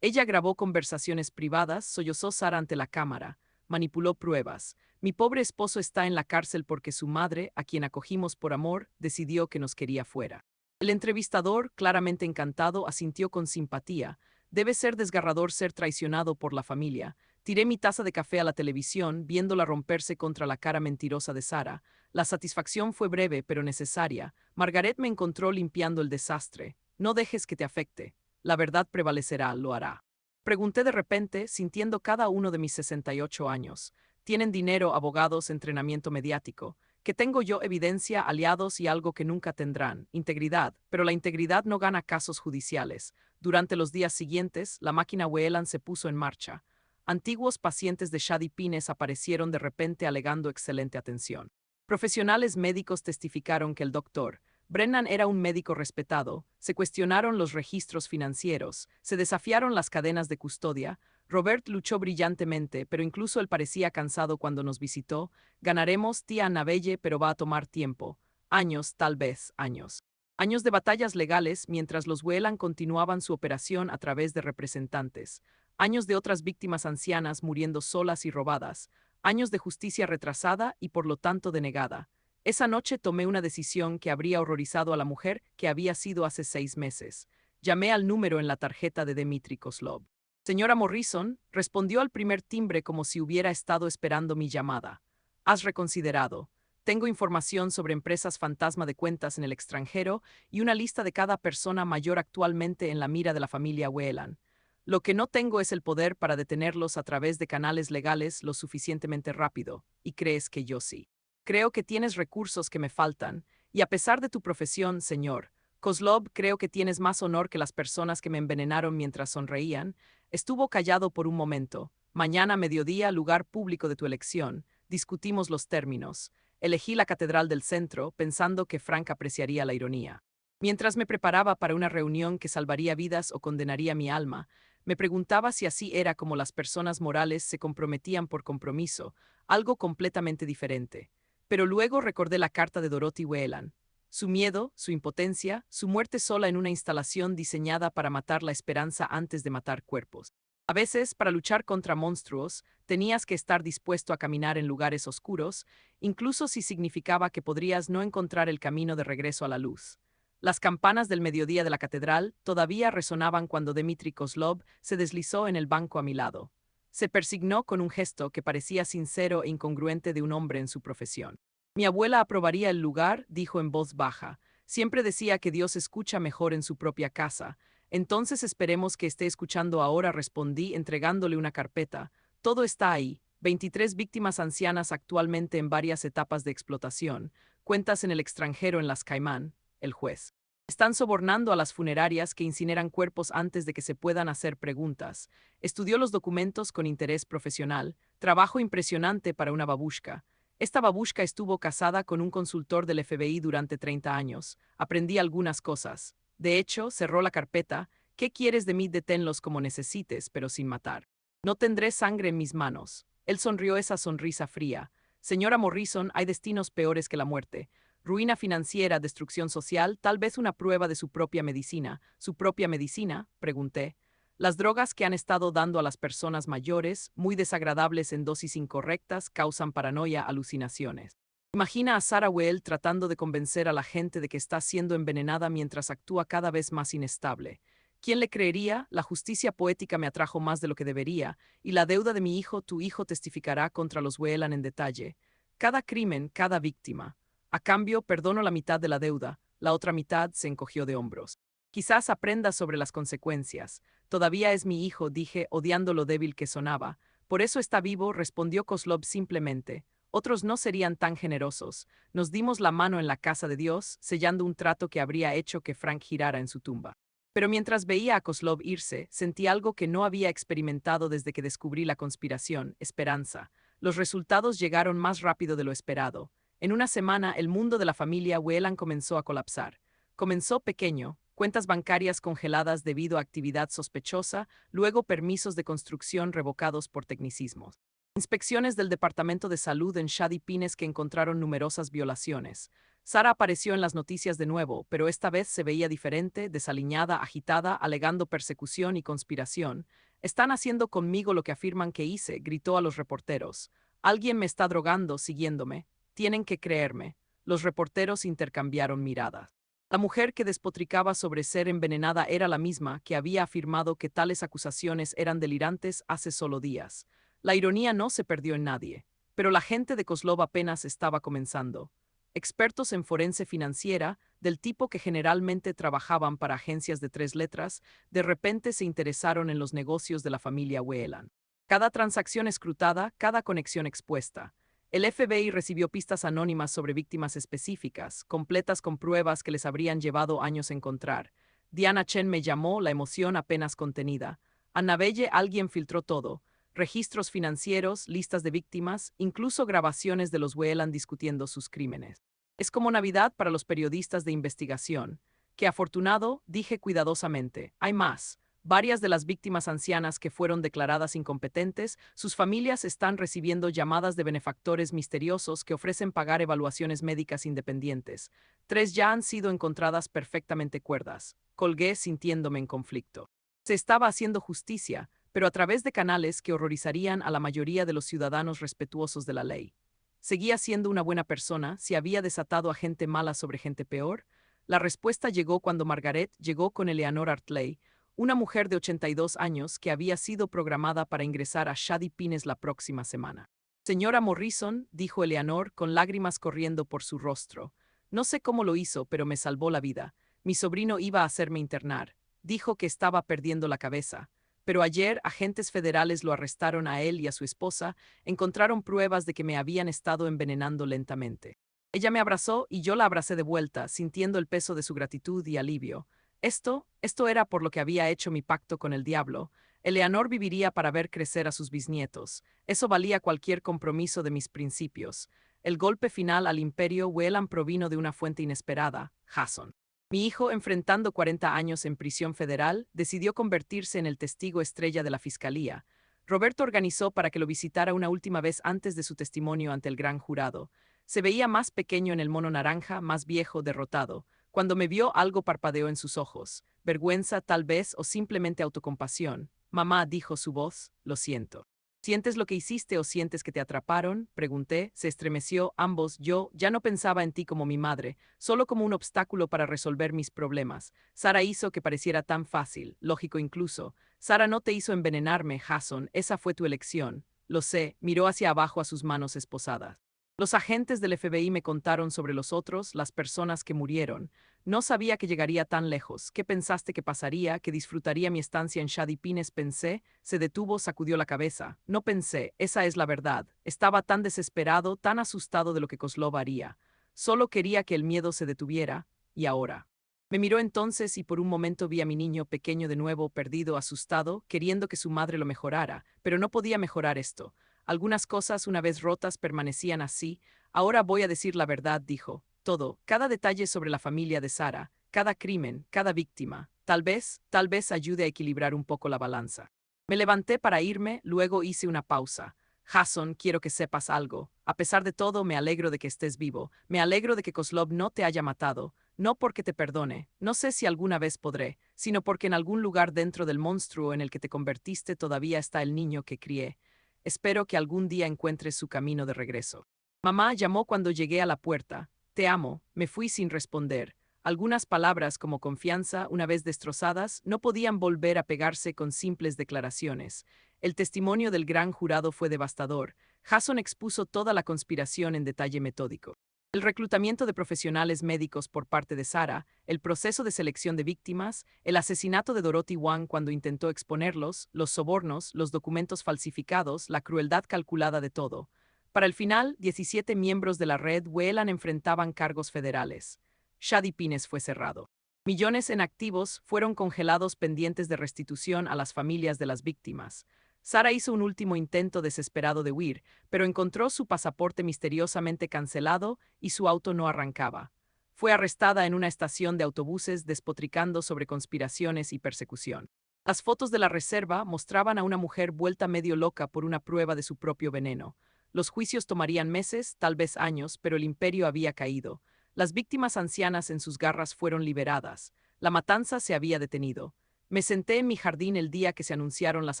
Ella grabó conversaciones privadas, sollozó Sara ante la cámara, manipuló pruebas. Mi pobre esposo está en la cárcel porque su madre, a quien acogimos por amor, decidió que nos quería fuera. El entrevistador, claramente encantado, asintió con simpatía. Debe ser desgarrador ser traicionado por la familia. Tiré mi taza de café a la televisión, viéndola romperse contra la cara mentirosa de Sara. La satisfacción fue breve, pero necesaria. Margaret me encontró limpiando el desastre. No dejes que te afecte. La verdad prevalecerá, lo hará. Pregunté de repente, sintiendo cada uno de mis 68 años. Tienen dinero, abogados, entrenamiento mediático. ¿Que tengo yo? Evidencia, aliados y algo que nunca tendrán, integridad, pero la integridad no gana casos judiciales. Durante los días siguientes, la máquina Whelan se puso en marcha. Antiguos pacientes de Shady Pines aparecieron de repente alegando excelente atención. Profesionales médicos testificaron que el doctor Brennan era un médico respetado, se cuestionaron los registros financieros, se desafiaron las cadenas de custodia. Robert luchó brillantemente, pero incluso él parecía cansado cuando nos visitó. Ganaremos, tía Annabelle, pero va a tomar tiempo. Años, tal vez, años. Años de batallas legales mientras los Whelan continuaban su operación a través de representantes. Años de otras víctimas ancianas muriendo solas y robadas. Años de justicia retrasada y por lo tanto denegada. Esa noche tomé una decisión que habría horrorizado a la mujer que había sido hace 6 meses. Llamé al número en la tarjeta de Dmitry Kozlov. Señora Morrison, respondió al primer timbre como si hubiera estado esperando mi llamada. Has reconsiderado. Tengo información sobre empresas fantasma de cuentas en el extranjero y una lista de cada persona mayor actualmente en la mira de la familia Whelan. Lo que no tengo es el poder para detenerlos a través de canales legales lo suficientemente rápido, y crees que yo sí. Creo que tienes recursos que me faltan, y a pesar de tu profesión, señor Kozlov, creo que tienes más honor que las personas que me envenenaron mientras sonreían. Estuvo callado por un momento. Mañana, mediodía, lugar público de tu elección. Discutimos los términos. Elegí la Catedral del Centro, pensando que Frank apreciaría la ironía. Mientras me preparaba para una reunión que salvaría vidas o condenaría mi alma, me preguntaba si así era como las personas morales se comprometían por compromiso, algo completamente diferente. Pero luego recordé la carta de Dorothy Whelan. Su miedo, su impotencia, su muerte sola en una instalación diseñada para matar la esperanza antes de matar cuerpos. A veces, para luchar contra monstruos, tenías que estar dispuesto a caminar en lugares oscuros, incluso si significaba que podrías no encontrar el camino de regreso a la luz. Las campanas del mediodía de la catedral todavía resonaban cuando Dmitry Kozlov se deslizó en el banco a mi lado. Se persignó con un gesto que parecía sincero e incongruente de un hombre en su profesión. Mi abuela aprobaría el lugar, dijo en voz baja. Siempre decía que Dios escucha mejor en su propia casa. Entonces esperemos que esté escuchando ahora, respondí entregándole una carpeta. Todo está ahí. 23 víctimas ancianas actualmente en varias etapas de explotación. Cuentas en el extranjero en las Caimán. El juez. Están sobornando a las funerarias que incineran cuerpos antes de que se puedan hacer preguntas. Estudió los documentos con interés profesional. Trabajo impresionante para una babushka. Esta babushka estuvo casada con un consultor del FBI durante 30 años. Aprendí algunas cosas. De hecho, cerró la carpeta. ¿Qué quieres de mí? Deténlos como necesites, pero sin matar. No tendré sangre en mis manos. Él sonrió esa sonrisa fría. Señora Morrison, hay destinos peores que la muerte. Ruina financiera, destrucción social, tal vez una prueba de su propia medicina. ¿Su propia medicina? Pregunté. Las drogas que han estado dando a las personas mayores, muy desagradables en dosis incorrectas, causan paranoia, alucinaciones. Imagina a Sarah Well tratando de convencer a la gente de que está siendo envenenada mientras actúa cada vez más inestable. ¿Quién le creería? La justicia poética me atrajo más de lo que debería, y la deuda de mi hijo, tu hijo, testificará contra los Whelan en detalle. Cada crimen, cada víctima. A cambio, perdono la mitad de la deuda, la otra mitad se encogió de hombros. Quizás aprenda sobre las consecuencias. Todavía es mi hijo, dije, odiando lo débil que sonaba. Por eso está vivo, respondió Kozlov simplemente. Otros no serían tan generosos. Nos dimos la mano en la casa de Dios, sellando un trato que habría hecho que Frank girara en su tumba. Pero mientras veía a Kozlov irse, sentí algo que no había experimentado desde que descubrí la conspiración: esperanza. Los resultados llegaron más rápido de lo esperado. En una semana, el mundo de la familia Whelan comenzó a colapsar. Comenzó pequeño, cuentas bancarias congeladas debido a actividad sospechosa, luego permisos de construcción revocados por tecnicismos. Inspecciones del Departamento de Salud en Shady Pines que encontraron numerosas violaciones. Sara apareció en las noticias de nuevo, pero esta vez se veía diferente, desaliñada, agitada, alegando persecución y conspiración. Están haciendo conmigo lo que afirman que hice, gritó a los reporteros. Alguien me está drogando, siguiéndome. Tienen que creerme. Los reporteros intercambiaron miradas. La mujer que despotricaba sobre ser envenenada era la misma que había afirmado que tales acusaciones eran delirantes hace solo días. La ironía no se perdió en nadie, pero la gente de Kozlov apenas estaba comenzando. Expertos en forense financiera, del tipo que generalmente trabajaban para agencias de 3 letras, de repente se interesaron en los negocios de la familia Whelan. Cada transacción escrutada, cada conexión expuesta. El FBI recibió pistas anónimas sobre víctimas específicas, completas con pruebas que les habrían llevado años encontrar. Diana Chen me llamó, la emoción apenas contenida. Annabelle, alguien filtró todo. Registros financieros, listas de víctimas, incluso grabaciones de los Whelan discutiendo sus crímenes. Es como Navidad para los periodistas de investigación. Qué afortunado, dije cuidadosamente. Hay más. Varias de las víctimas ancianas que fueron declaradas incompetentes, sus familias están recibiendo llamadas de benefactores misteriosos que ofrecen pagar evaluaciones médicas independientes. 3 ya han sido encontradas perfectamente cuerdas. Colgué sintiéndome en conflicto. Se estaba haciendo justicia, pero a través de canales que horrorizarían a la mayoría de los ciudadanos respetuosos de la ley. ¿Seguía siendo una buena persona si había desatado a gente mala sobre gente peor? La respuesta llegó cuando Margaret llegó con Eleanor Artley, una mujer de 82 años que había sido programada para ingresar a Shady Pines la próxima semana. Señora Morrison, dijo Eleanor con lágrimas corriendo por su rostro. No sé cómo lo hizo, pero me salvó la vida. Mi sobrino iba a hacerme internar. Dijo que estaba perdiendo la cabeza. Pero ayer agentes federales lo arrestaron a él y a su esposa, encontraron pruebas de que me habían estado envenenando lentamente. Ella me abrazó y yo la abracé de vuelta, sintiendo el peso de su gratitud y alivio. Esto era por lo que había hecho mi pacto con el diablo. Eleanor viviría para ver crecer a sus bisnietos. Eso valía cualquier compromiso de mis principios. El golpe final al imperio Whelan provino de una fuente inesperada, Jason. Mi hijo, enfrentando 40 años en prisión federal, decidió convertirse en el testigo estrella de la fiscalía. Roberto organizó para que lo visitara una última vez antes de su testimonio ante el gran jurado. Se veía más pequeño en el mono naranja, más viejo, derrotado. Cuando me vio, algo parpadeó en sus ojos. Vergüenza, tal vez, o simplemente autocompasión. Mamá, dijo su voz, lo siento. ¿Sientes lo que hiciste o sientes que te atraparon? Pregunté. Se estremeció. Ambos. Yo ya no pensaba en ti como mi madre, solo como un obstáculo para resolver mis problemas. Sara hizo que pareciera tan fácil, lógico incluso. Sara no te hizo envenenarme, Jason, esa fue tu elección. Lo sé, miró hacia abajo a sus manos esposadas. Los agentes del FBI me contaron sobre los otros, las personas que murieron. No sabía que llegaría tan lejos. ¿Qué pensaste que pasaría? ¿Que disfrutaría mi estancia en Shady Pines? Pensé. Se detuvo, sacudió la cabeza. No pensé, esa es la verdad. Estaba tan desesperado, tan asustado de lo que Kozlov haría. Solo quería que el miedo se detuviera. Y ahora. Me miró entonces y por un momento vi a mi niño pequeño de nuevo, perdido, asustado, queriendo que su madre lo mejorara, pero no podía mejorar esto. Algunas cosas, una vez rotas, permanecían así. Ahora voy a decir la verdad, dijo. Todo, cada detalle sobre la familia de Sara, cada crimen, cada víctima. Tal vez ayude a equilibrar un poco la balanza. Me levanté para irme, luego hice una pausa. Jason, quiero que sepas algo. A pesar de todo, me alegro de que estés vivo. Me alegro de que Kozlov no te haya matado. No porque te perdone, no sé si alguna vez podré, sino porque en algún lugar dentro del monstruo en el que te convertiste todavía está el niño que crié. Espero que algún día encuentres su camino de regreso. Mamá llamó cuando llegué a la puerta. Te amo, me fui sin responder. Algunas palabras como confianza, una vez destrozadas, no podían volver a pegarse con simples declaraciones. El testimonio del gran jurado fue devastador. Jason expuso toda la conspiración en detalle metódico. El reclutamiento de profesionales médicos por parte de Sara, el proceso de selección de víctimas, el asesinato de Dorothy Wang cuando intentó exponerlos, los sobornos, los documentos falsificados, la crueldad calculada de todo. Para el final, 17 miembros de la red Whelan enfrentaban cargos federales. Shady Pines fue cerrado. Millones en activos fueron congelados pendientes de restitución a las familias de las víctimas. Sara hizo un último intento desesperado de huir, pero encontró su pasaporte misteriosamente cancelado y su auto no arrancaba. Fue arrestada en una estación de autobuses despotricando sobre conspiraciones y persecución. Las fotos de la reserva mostraban a una mujer vuelta medio loca por una prueba de su propio veneno. Los juicios tomarían meses, tal vez años, pero el imperio había caído. Las víctimas ancianas en sus garras fueron liberadas. La matanza se había detenido. Me senté en mi jardín el día que se anunciaron las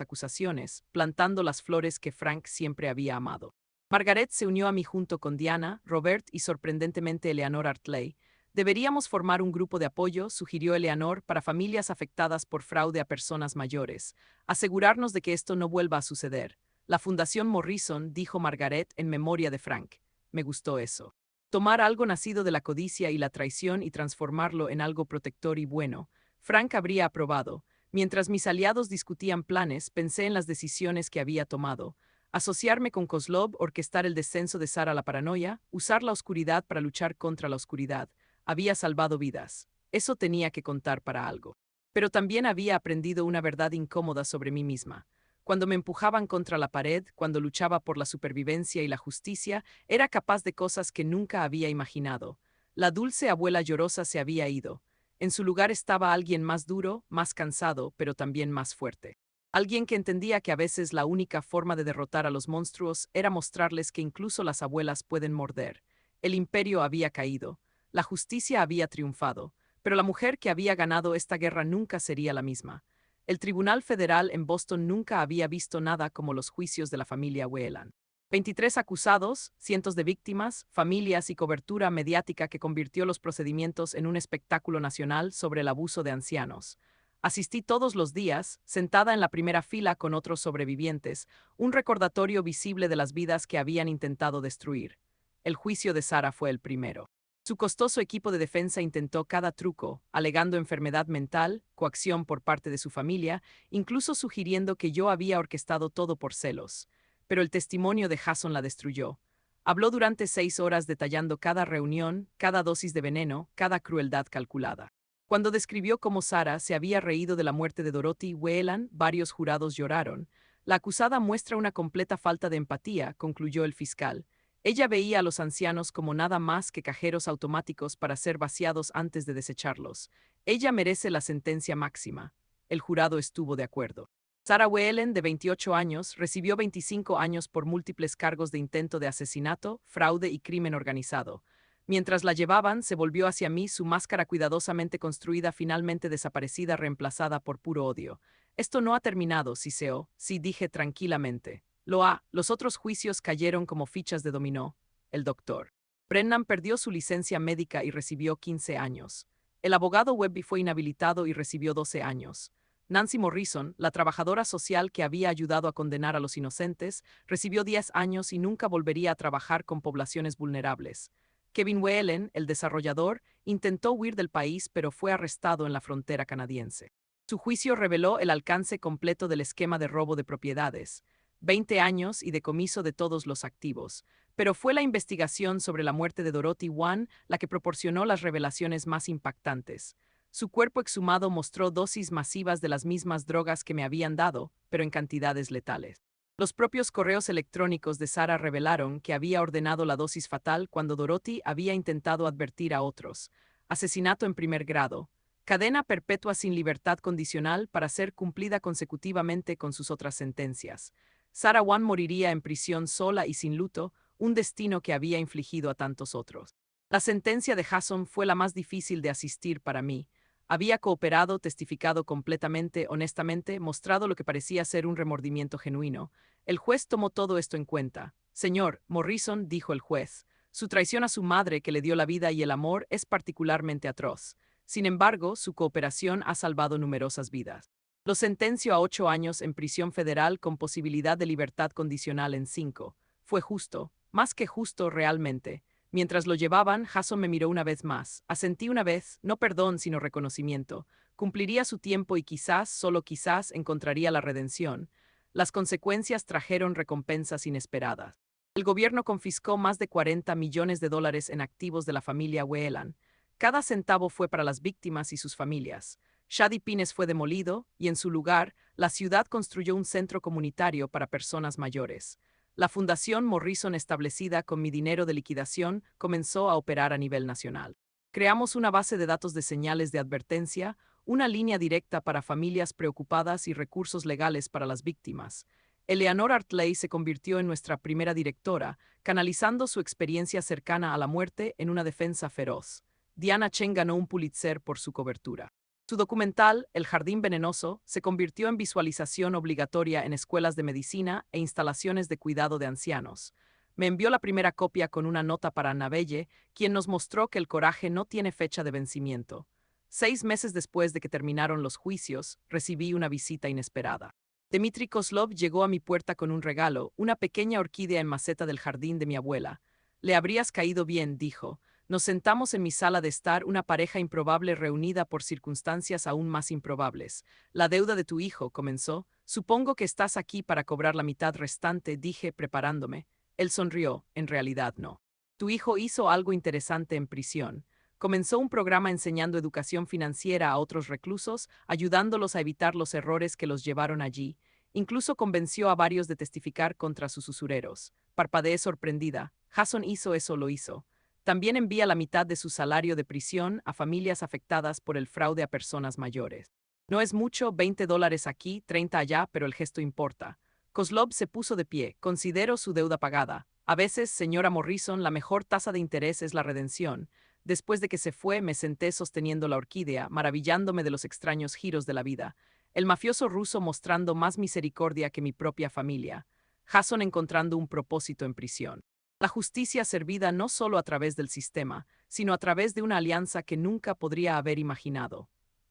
acusaciones, plantando las flores que Frank siempre había amado. Margaret se unió a mí junto con Diana, Robert y sorprendentemente Eleanor Artley. Deberíamos formar un grupo de apoyo, sugirió Eleanor, para familias afectadas por fraude a personas mayores. Asegurarnos de que esto no vuelva a suceder. La Fundación Morrison, dijo Margaret en memoria de Frank. Me gustó eso. Tomar algo nacido de la codicia y la traición y transformarlo en algo protector y bueno. Frank habría aprobado. Mientras mis aliados discutían planes, pensé en las decisiones que había tomado. Asociarme con Kozlov, orquestar el descenso de Sara a la paranoia, usar la oscuridad para luchar contra la oscuridad. Había salvado vidas. Eso tenía que contar para algo. Pero también había aprendido una verdad incómoda sobre mí misma. Cuando me empujaban contra la pared, cuando luchaba por la supervivencia y la justicia, era capaz de cosas que nunca había imaginado. La dulce abuela llorosa se había ido. En su lugar estaba alguien más duro, más cansado, pero también más fuerte. Alguien que entendía que a veces la única forma de derrotar a los monstruos era mostrarles que incluso las abuelas pueden morder. El imperio había caído. La justicia había triunfado. Pero la mujer que había ganado esta guerra nunca sería la misma. El Tribunal Federal en Boston nunca había visto nada como los juicios de la familia Whelan. 23 acusados, cientos de víctimas, familias y cobertura mediática que convirtió los procedimientos en un espectáculo nacional sobre el abuso de ancianos. Asistí todos los días, sentada en la primera fila con otros sobrevivientes, un recordatorio visible de las vidas que habían intentado destruir. El juicio de Sara fue el primero. Su costoso equipo de defensa intentó cada truco, alegando enfermedad mental, coacción por parte de su familia, incluso sugiriendo que yo había orquestado todo por celos. Pero el testimonio de Jason la destruyó. Habló durante 6 horas detallando cada reunión, cada dosis de veneno, cada crueldad calculada. Cuando describió cómo Sara se había reído de la muerte de Dorothy Whelan, varios jurados lloraron. La acusada muestra una completa falta de empatía, concluyó el fiscal. Ella veía a los ancianos como nada más que cajeros automáticos para ser vaciados antes de desecharlos. Ella merece la sentencia máxima. El jurado estuvo de acuerdo. Sara Whelan, de 28 años, recibió 25 años por múltiples cargos de intento de asesinato, fraude y crimen organizado. Mientras la llevaban, se volvió hacia mí, su máscara cuidadosamente construida finalmente desaparecida, reemplazada por puro odio. Esto no ha terminado, siseó, sí, dije tranquilamente. Los otros juicios cayeron como fichas de dominó. El doctor Brennan perdió su licencia médica y recibió 15 años. El abogado Webby fue inhabilitado y recibió 12 años. Nancy Morrison, la trabajadora social que había ayudado a condenar a los inocentes, recibió 10 años y nunca volvería a trabajar con poblaciones vulnerables. Kevin Whelan, el desarrollador, intentó huir del país pero fue arrestado en la frontera canadiense. Su juicio reveló el alcance completo del esquema de robo de propiedades, 20 años y decomiso de todos los activos, pero fue la investigación sobre la muerte de Dorothy Wang la que proporcionó las revelaciones más impactantes. Su cuerpo exhumado mostró dosis masivas de las mismas drogas que me habían dado, pero en cantidades letales. Los propios correos electrónicos de Sarah revelaron que había ordenado la dosis fatal cuando Dorothy había intentado advertir a otros. Asesinato en primer grado. Cadena perpetua sin libertad condicional para ser cumplida consecutivamente con sus otras sentencias. Sarah Wan moriría en prisión sola y sin luto, un destino que había infligido a tantos otros. La sentencia de Jason fue la más difícil de asistir para mí. Había cooperado, testificado completamente, honestamente, mostrado lo que parecía ser un remordimiento genuino. El juez tomó todo esto en cuenta. Señor Morrison, dijo el juez, su traición a su madre que le dio la vida y el amor es particularmente atroz. Sin embargo, su cooperación ha salvado numerosas vidas. Lo sentenció a 8 años en prisión federal con posibilidad de libertad condicional en 5. Fue justo, más que justo realmente. Mientras lo llevaban, Jason me miró una vez más. Asentí una vez, no perdón, sino reconocimiento. Cumpliría su tiempo y quizás, solo quizás, encontraría la redención. Las consecuencias trajeron recompensas inesperadas. El gobierno confiscó más de 40 millones de dólares en activos de la familia Whelan. Cada centavo fue para las víctimas y sus familias. Shady Pines fue demolido y, en su lugar, la ciudad construyó un centro comunitario para personas mayores. La Fundación Morrison, establecida con mi dinero de liquidación, comenzó a operar a nivel nacional. Creamos una base de datos de señales de advertencia, una línea directa para familias preocupadas y recursos legales para las víctimas. Eleanor Artley se convirtió en nuestra primera directora, canalizando su experiencia cercana a la muerte en una defensa feroz. Diana Chen ganó un Pulitzer por su cobertura. Su documental, El Jardín Venenoso, se convirtió en visualización obligatoria en escuelas de medicina e instalaciones de cuidado de ancianos. Me envió la primera copia con una nota para Annabelle, quien nos mostró que el coraje no tiene fecha de vencimiento. 6 meses después de que terminaron los juicios, recibí una visita inesperada. Dmitry Kozlov llegó a mi puerta con un regalo, una pequeña orquídea en maceta del jardín de mi abuela. Le habrías caído bien, dijo. Nos sentamos en mi sala de estar, una pareja improbable reunida por circunstancias aún más improbables. La deuda de tu hijo, comenzó. Supongo que estás aquí para cobrar la mitad restante, dije, preparándome. Él sonrió. En realidad no. Tu hijo hizo algo interesante en prisión. Comenzó un programa enseñando educación financiera a otros reclusos, ayudándolos a evitar los errores que los llevaron allí. Incluso convenció a varios de testificar contra sus usureros. Parpadeé sorprendida. Jason hizo eso, lo hizo. También envía la mitad de su salario de prisión a familias afectadas por el fraude a personas mayores. No es mucho, $20 aquí, 30 allá, pero el gesto importa. Kozlov se puso de pie. Considero su deuda pagada. A veces, señora Morrison, la mejor tasa de interés es la redención. Después de que se fue, me senté sosteniendo la orquídea, maravillándome de los extraños giros de la vida. El mafioso ruso mostrando más misericordia que mi propia familia. Jason encontrando un propósito en prisión. La justicia servida no solo a través del sistema, sino a través de una alianza que nunca podría haber imaginado.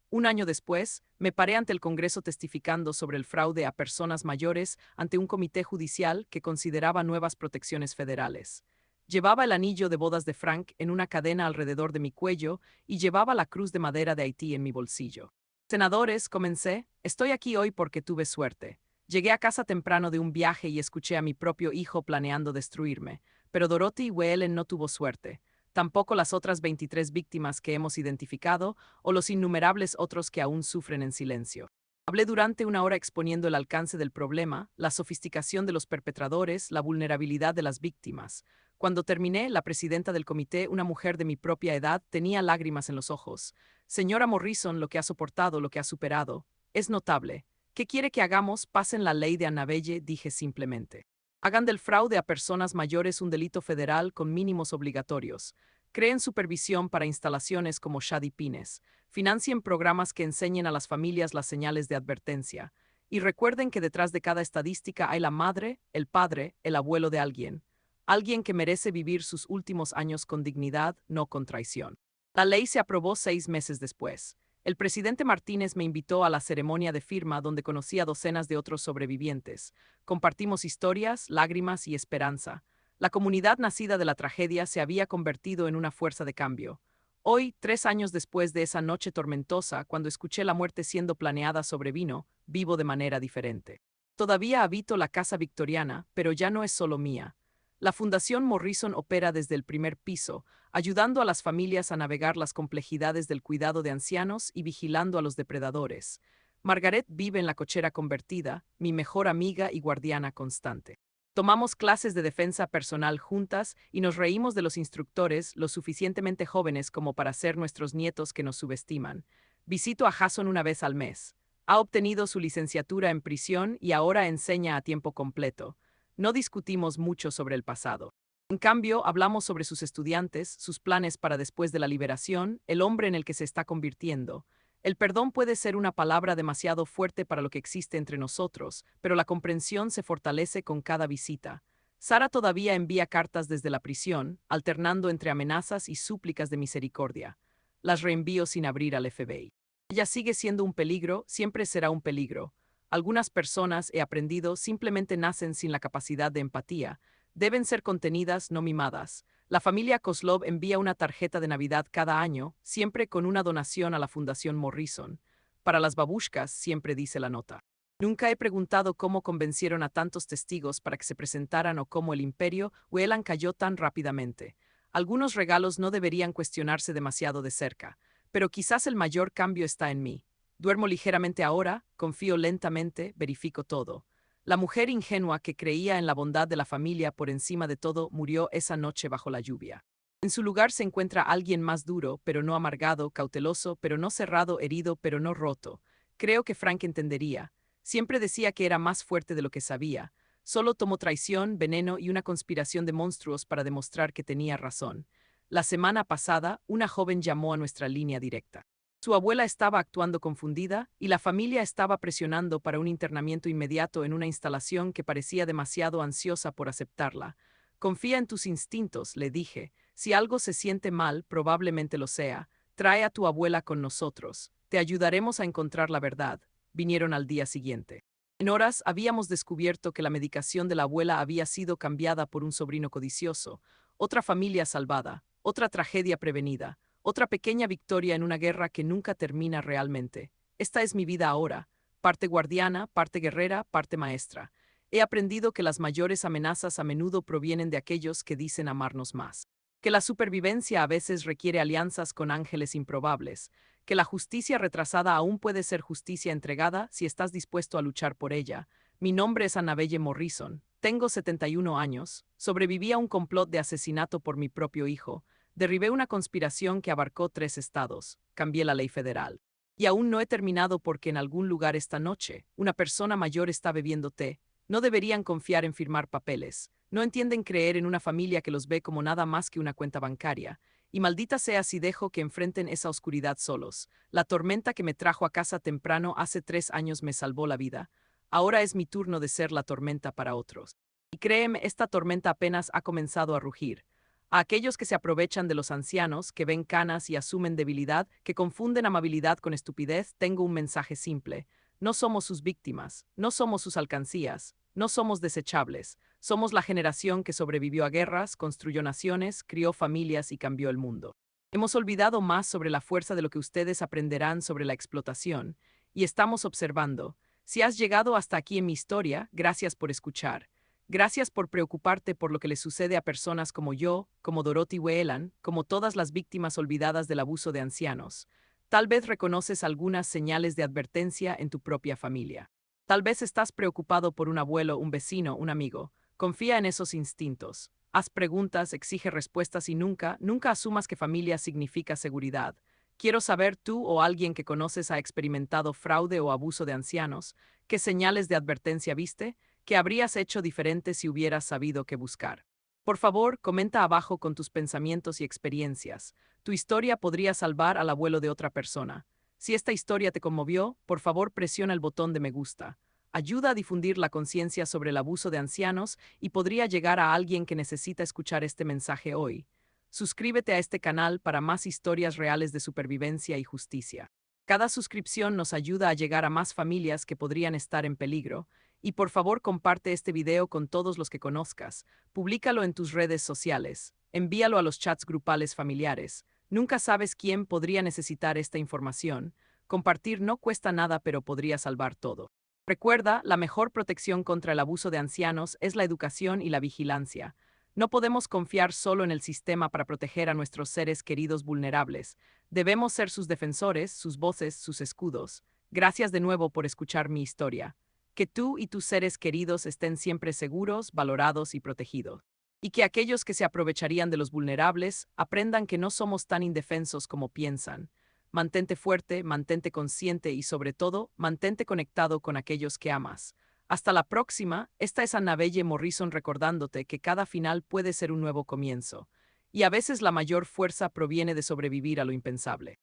Un año después, me paré ante el Congreso testificando sobre el fraude a personas mayores ante un comité judicial que consideraba nuevas protecciones federales. Llevaba el anillo de bodas de Frank en una cadena alrededor de mi cuello y llevaba la cruz de madera de Haití en mi bolsillo. Senadores, comencé, estoy aquí hoy porque tuve suerte. Llegué a casa temprano de un viaje y escuché a mi propio hijo planeando destruirme. Pero Dorothy Whelan no tuvo suerte. Tampoco las otras 23 víctimas que hemos identificado o los innumerables otros que aún sufren en silencio. Hablé durante una hora exponiendo el alcance del problema, la sofisticación de los perpetradores, la vulnerabilidad de las víctimas. Cuando terminé, la presidenta del comité, una mujer de mi propia edad, tenía lágrimas en los ojos. Señora Morrison, lo que ha soportado, lo que ha superado, es notable. ¿Qué quiere que hagamos? Pasen la ley de Annabelle, dije simplemente. Hagan del fraude a personas mayores un delito federal con mínimos obligatorios. Creen supervisión para instalaciones como Shady Pines. Financien programas que enseñen a las familias las señales de advertencia. Y recuerden que detrás de cada estadística hay la madre, el padre, el abuelo de alguien. Alguien que merece vivir sus últimos años con dignidad, no con traición. La ley se aprobó 6 meses después. El presidente Martínez me invitó a la ceremonia de firma donde conocí a docenas de otros sobrevivientes. Compartimos historias, lágrimas y esperanza. La comunidad nacida de la tragedia se había convertido en una fuerza de cambio. Hoy, 3 años después de esa noche tormentosa, cuando escuché la muerte siendo planeada sobrevino, vivo de manera diferente. Todavía habito la casa victoriana, pero ya no es solo mía. La Fundación Morrison opera desde el primer piso, ayudando a las familias a navegar las complejidades del cuidado de ancianos y vigilando a los depredadores. Margaret vive en la cochera convertida, mi mejor amiga y guardiana constante. Tomamos clases de defensa personal juntas y nos reímos de los instructores lo suficientemente jóvenes como para ser nuestros nietos que nos subestiman. Visito a Jason una vez al mes. Ha obtenido su licenciatura en prisión y ahora enseña a tiempo completo. No discutimos mucho sobre el pasado. En cambio, hablamos sobre sus estudiantes, sus planes para después de la liberación, el hombre en el que se está convirtiendo. El perdón puede ser una palabra demasiado fuerte para lo que existe entre nosotros, pero la comprensión se fortalece con cada visita. Sara todavía envía cartas desde la prisión, alternando entre amenazas y súplicas de misericordia. Las reenvío sin abrir al FBI. Ella sigue siendo un peligro, siempre será un peligro. Algunas personas, he aprendido, simplemente nacen sin la capacidad de empatía. Deben ser contenidas, no mimadas. La familia Koslov envía una tarjeta de Navidad cada año, siempre con una donación a la Fundación Morrison. Para las babushkas, siempre dice la nota. Nunca he preguntado cómo convencieron a tantos testigos para que se presentaran o cómo el imperio Whelan cayó tan rápidamente. Algunos regalos no deberían cuestionarse demasiado de cerca, pero quizás el mayor cambio está en mí. Duermo ligeramente ahora, confío lentamente, verifico todo. La mujer ingenua que creía en la bondad de la familia por encima de todo murió esa noche bajo la lluvia. En su lugar se encuentra alguien más duro, pero no amargado, cauteloso, pero no cerrado, herido, pero no roto. Creo que Frank entendería. Siempre decía que era más fuerte de lo que sabía. Solo tomó traición, veneno y una conspiración de monstruos para demostrar que tenía razón. La semana pasada, una joven llamó a nuestra línea directa. Su abuela estaba actuando confundida y la familia estaba presionando para un internamiento inmediato en una instalación que parecía demasiado ansiosa por aceptarla. Confía en tus instintos, le dije. Si algo se siente mal, probablemente lo sea. Trae a tu abuela con nosotros. Te ayudaremos a encontrar la verdad. Vinieron al día siguiente. En horas habíamos descubierto que la medicación de la abuela había sido cambiada por un sobrino codicioso. Otra familia salvada, otra tragedia prevenida. Otra pequeña victoria en una guerra que nunca termina realmente. Esta es mi vida ahora, parte guardiana, parte guerrera, parte maestra. He aprendido que las mayores amenazas a menudo provienen de aquellos que dicen amarnos más. Que la supervivencia a veces requiere alianzas con ángeles improbables. Que la justicia retrasada aún puede ser justicia entregada si estás dispuesto a luchar por ella. Mi nombre es Annabelle Morrison. Tengo 71 años. Sobreviví a un complot de asesinato por mi propio hijo. Derribé una conspiración que abarcó 3 estados. Cambié la ley federal. Y aún no he terminado porque en algún lugar esta noche, una persona mayor está bebiendo té. No deberían confiar en firmar papeles. No entienden creer en una familia que los ve como nada más que una cuenta bancaria. Y maldita sea si dejo que enfrenten esa oscuridad solos. La tormenta que me trajo a casa temprano hace 3 años me salvó la vida. Ahora es mi turno de ser la tormenta para otros. Y créeme, esta tormenta apenas ha comenzado a rugir. A aquellos que se aprovechan de los ancianos, que ven canas y asumen debilidad, que confunden amabilidad con estupidez, tengo un mensaje simple. No somos sus víctimas, no somos sus alcancías, no somos desechables. Somos la generación que sobrevivió a guerras, construyó naciones, crió familias y cambió el mundo. Hemos olvidado más sobre la fuerza de lo que ustedes aprenderán sobre la explotación, y estamos observando. Si has llegado hasta aquí en mi historia, gracias por escuchar. Gracias por preocuparte por lo que le sucede a personas como yo, como Dorothy Whelan, como todas las víctimas olvidadas del abuso de ancianos. Tal vez reconoces algunas señales de advertencia en tu propia familia. Tal vez estás preocupado por un abuelo, un vecino, un amigo. Confía en esos instintos. Haz preguntas, exige respuestas y nunca asumas que familia significa seguridad. Quiero saber tú o alguien que conoces ha experimentado fraude o abuso de ancianos. ¿Qué señales de advertencia viste? ¿Qué habrías hecho diferente si hubieras sabido qué buscar? Por favor, comenta abajo con tus pensamientos y experiencias. Tu historia podría salvar al abuelo de otra persona. Si esta historia te conmovió, por favor presiona el botón de me gusta. Ayuda a difundir la conciencia sobre el abuso de ancianos y podría llegar a alguien que necesita escuchar este mensaje hoy. Suscríbete a este canal para más historias reales de supervivencia y justicia. Cada suscripción nos ayuda a llegar a más familias que podrían estar en peligro. Y por favor comparte este video con todos los que conozcas. Públicalo en tus redes sociales. Envíalo a los chats grupales familiares. Nunca sabes quién podría necesitar esta información. Compartir no cuesta nada, pero podría salvar todo. Recuerda, la mejor protección contra el abuso de ancianos es la educación y la vigilancia. No podemos confiar solo en el sistema para proteger a nuestros seres queridos vulnerables. Debemos ser sus defensores, sus voces, sus escudos. Gracias de nuevo por escuchar mi historia. Que tú y tus seres queridos estén siempre seguros, valorados y protegidos. Y que aquellos que se aprovecharían de los vulnerables aprendan que no somos tan indefensos como piensan. Mantente fuerte, mantente consciente y sobre todo, mantente conectado con aquellos que amas. Hasta la próxima, esta es Annabelle Morrison recordándote que cada final puede ser un nuevo comienzo. Y a veces la mayor fuerza proviene de sobrevivir a lo impensable.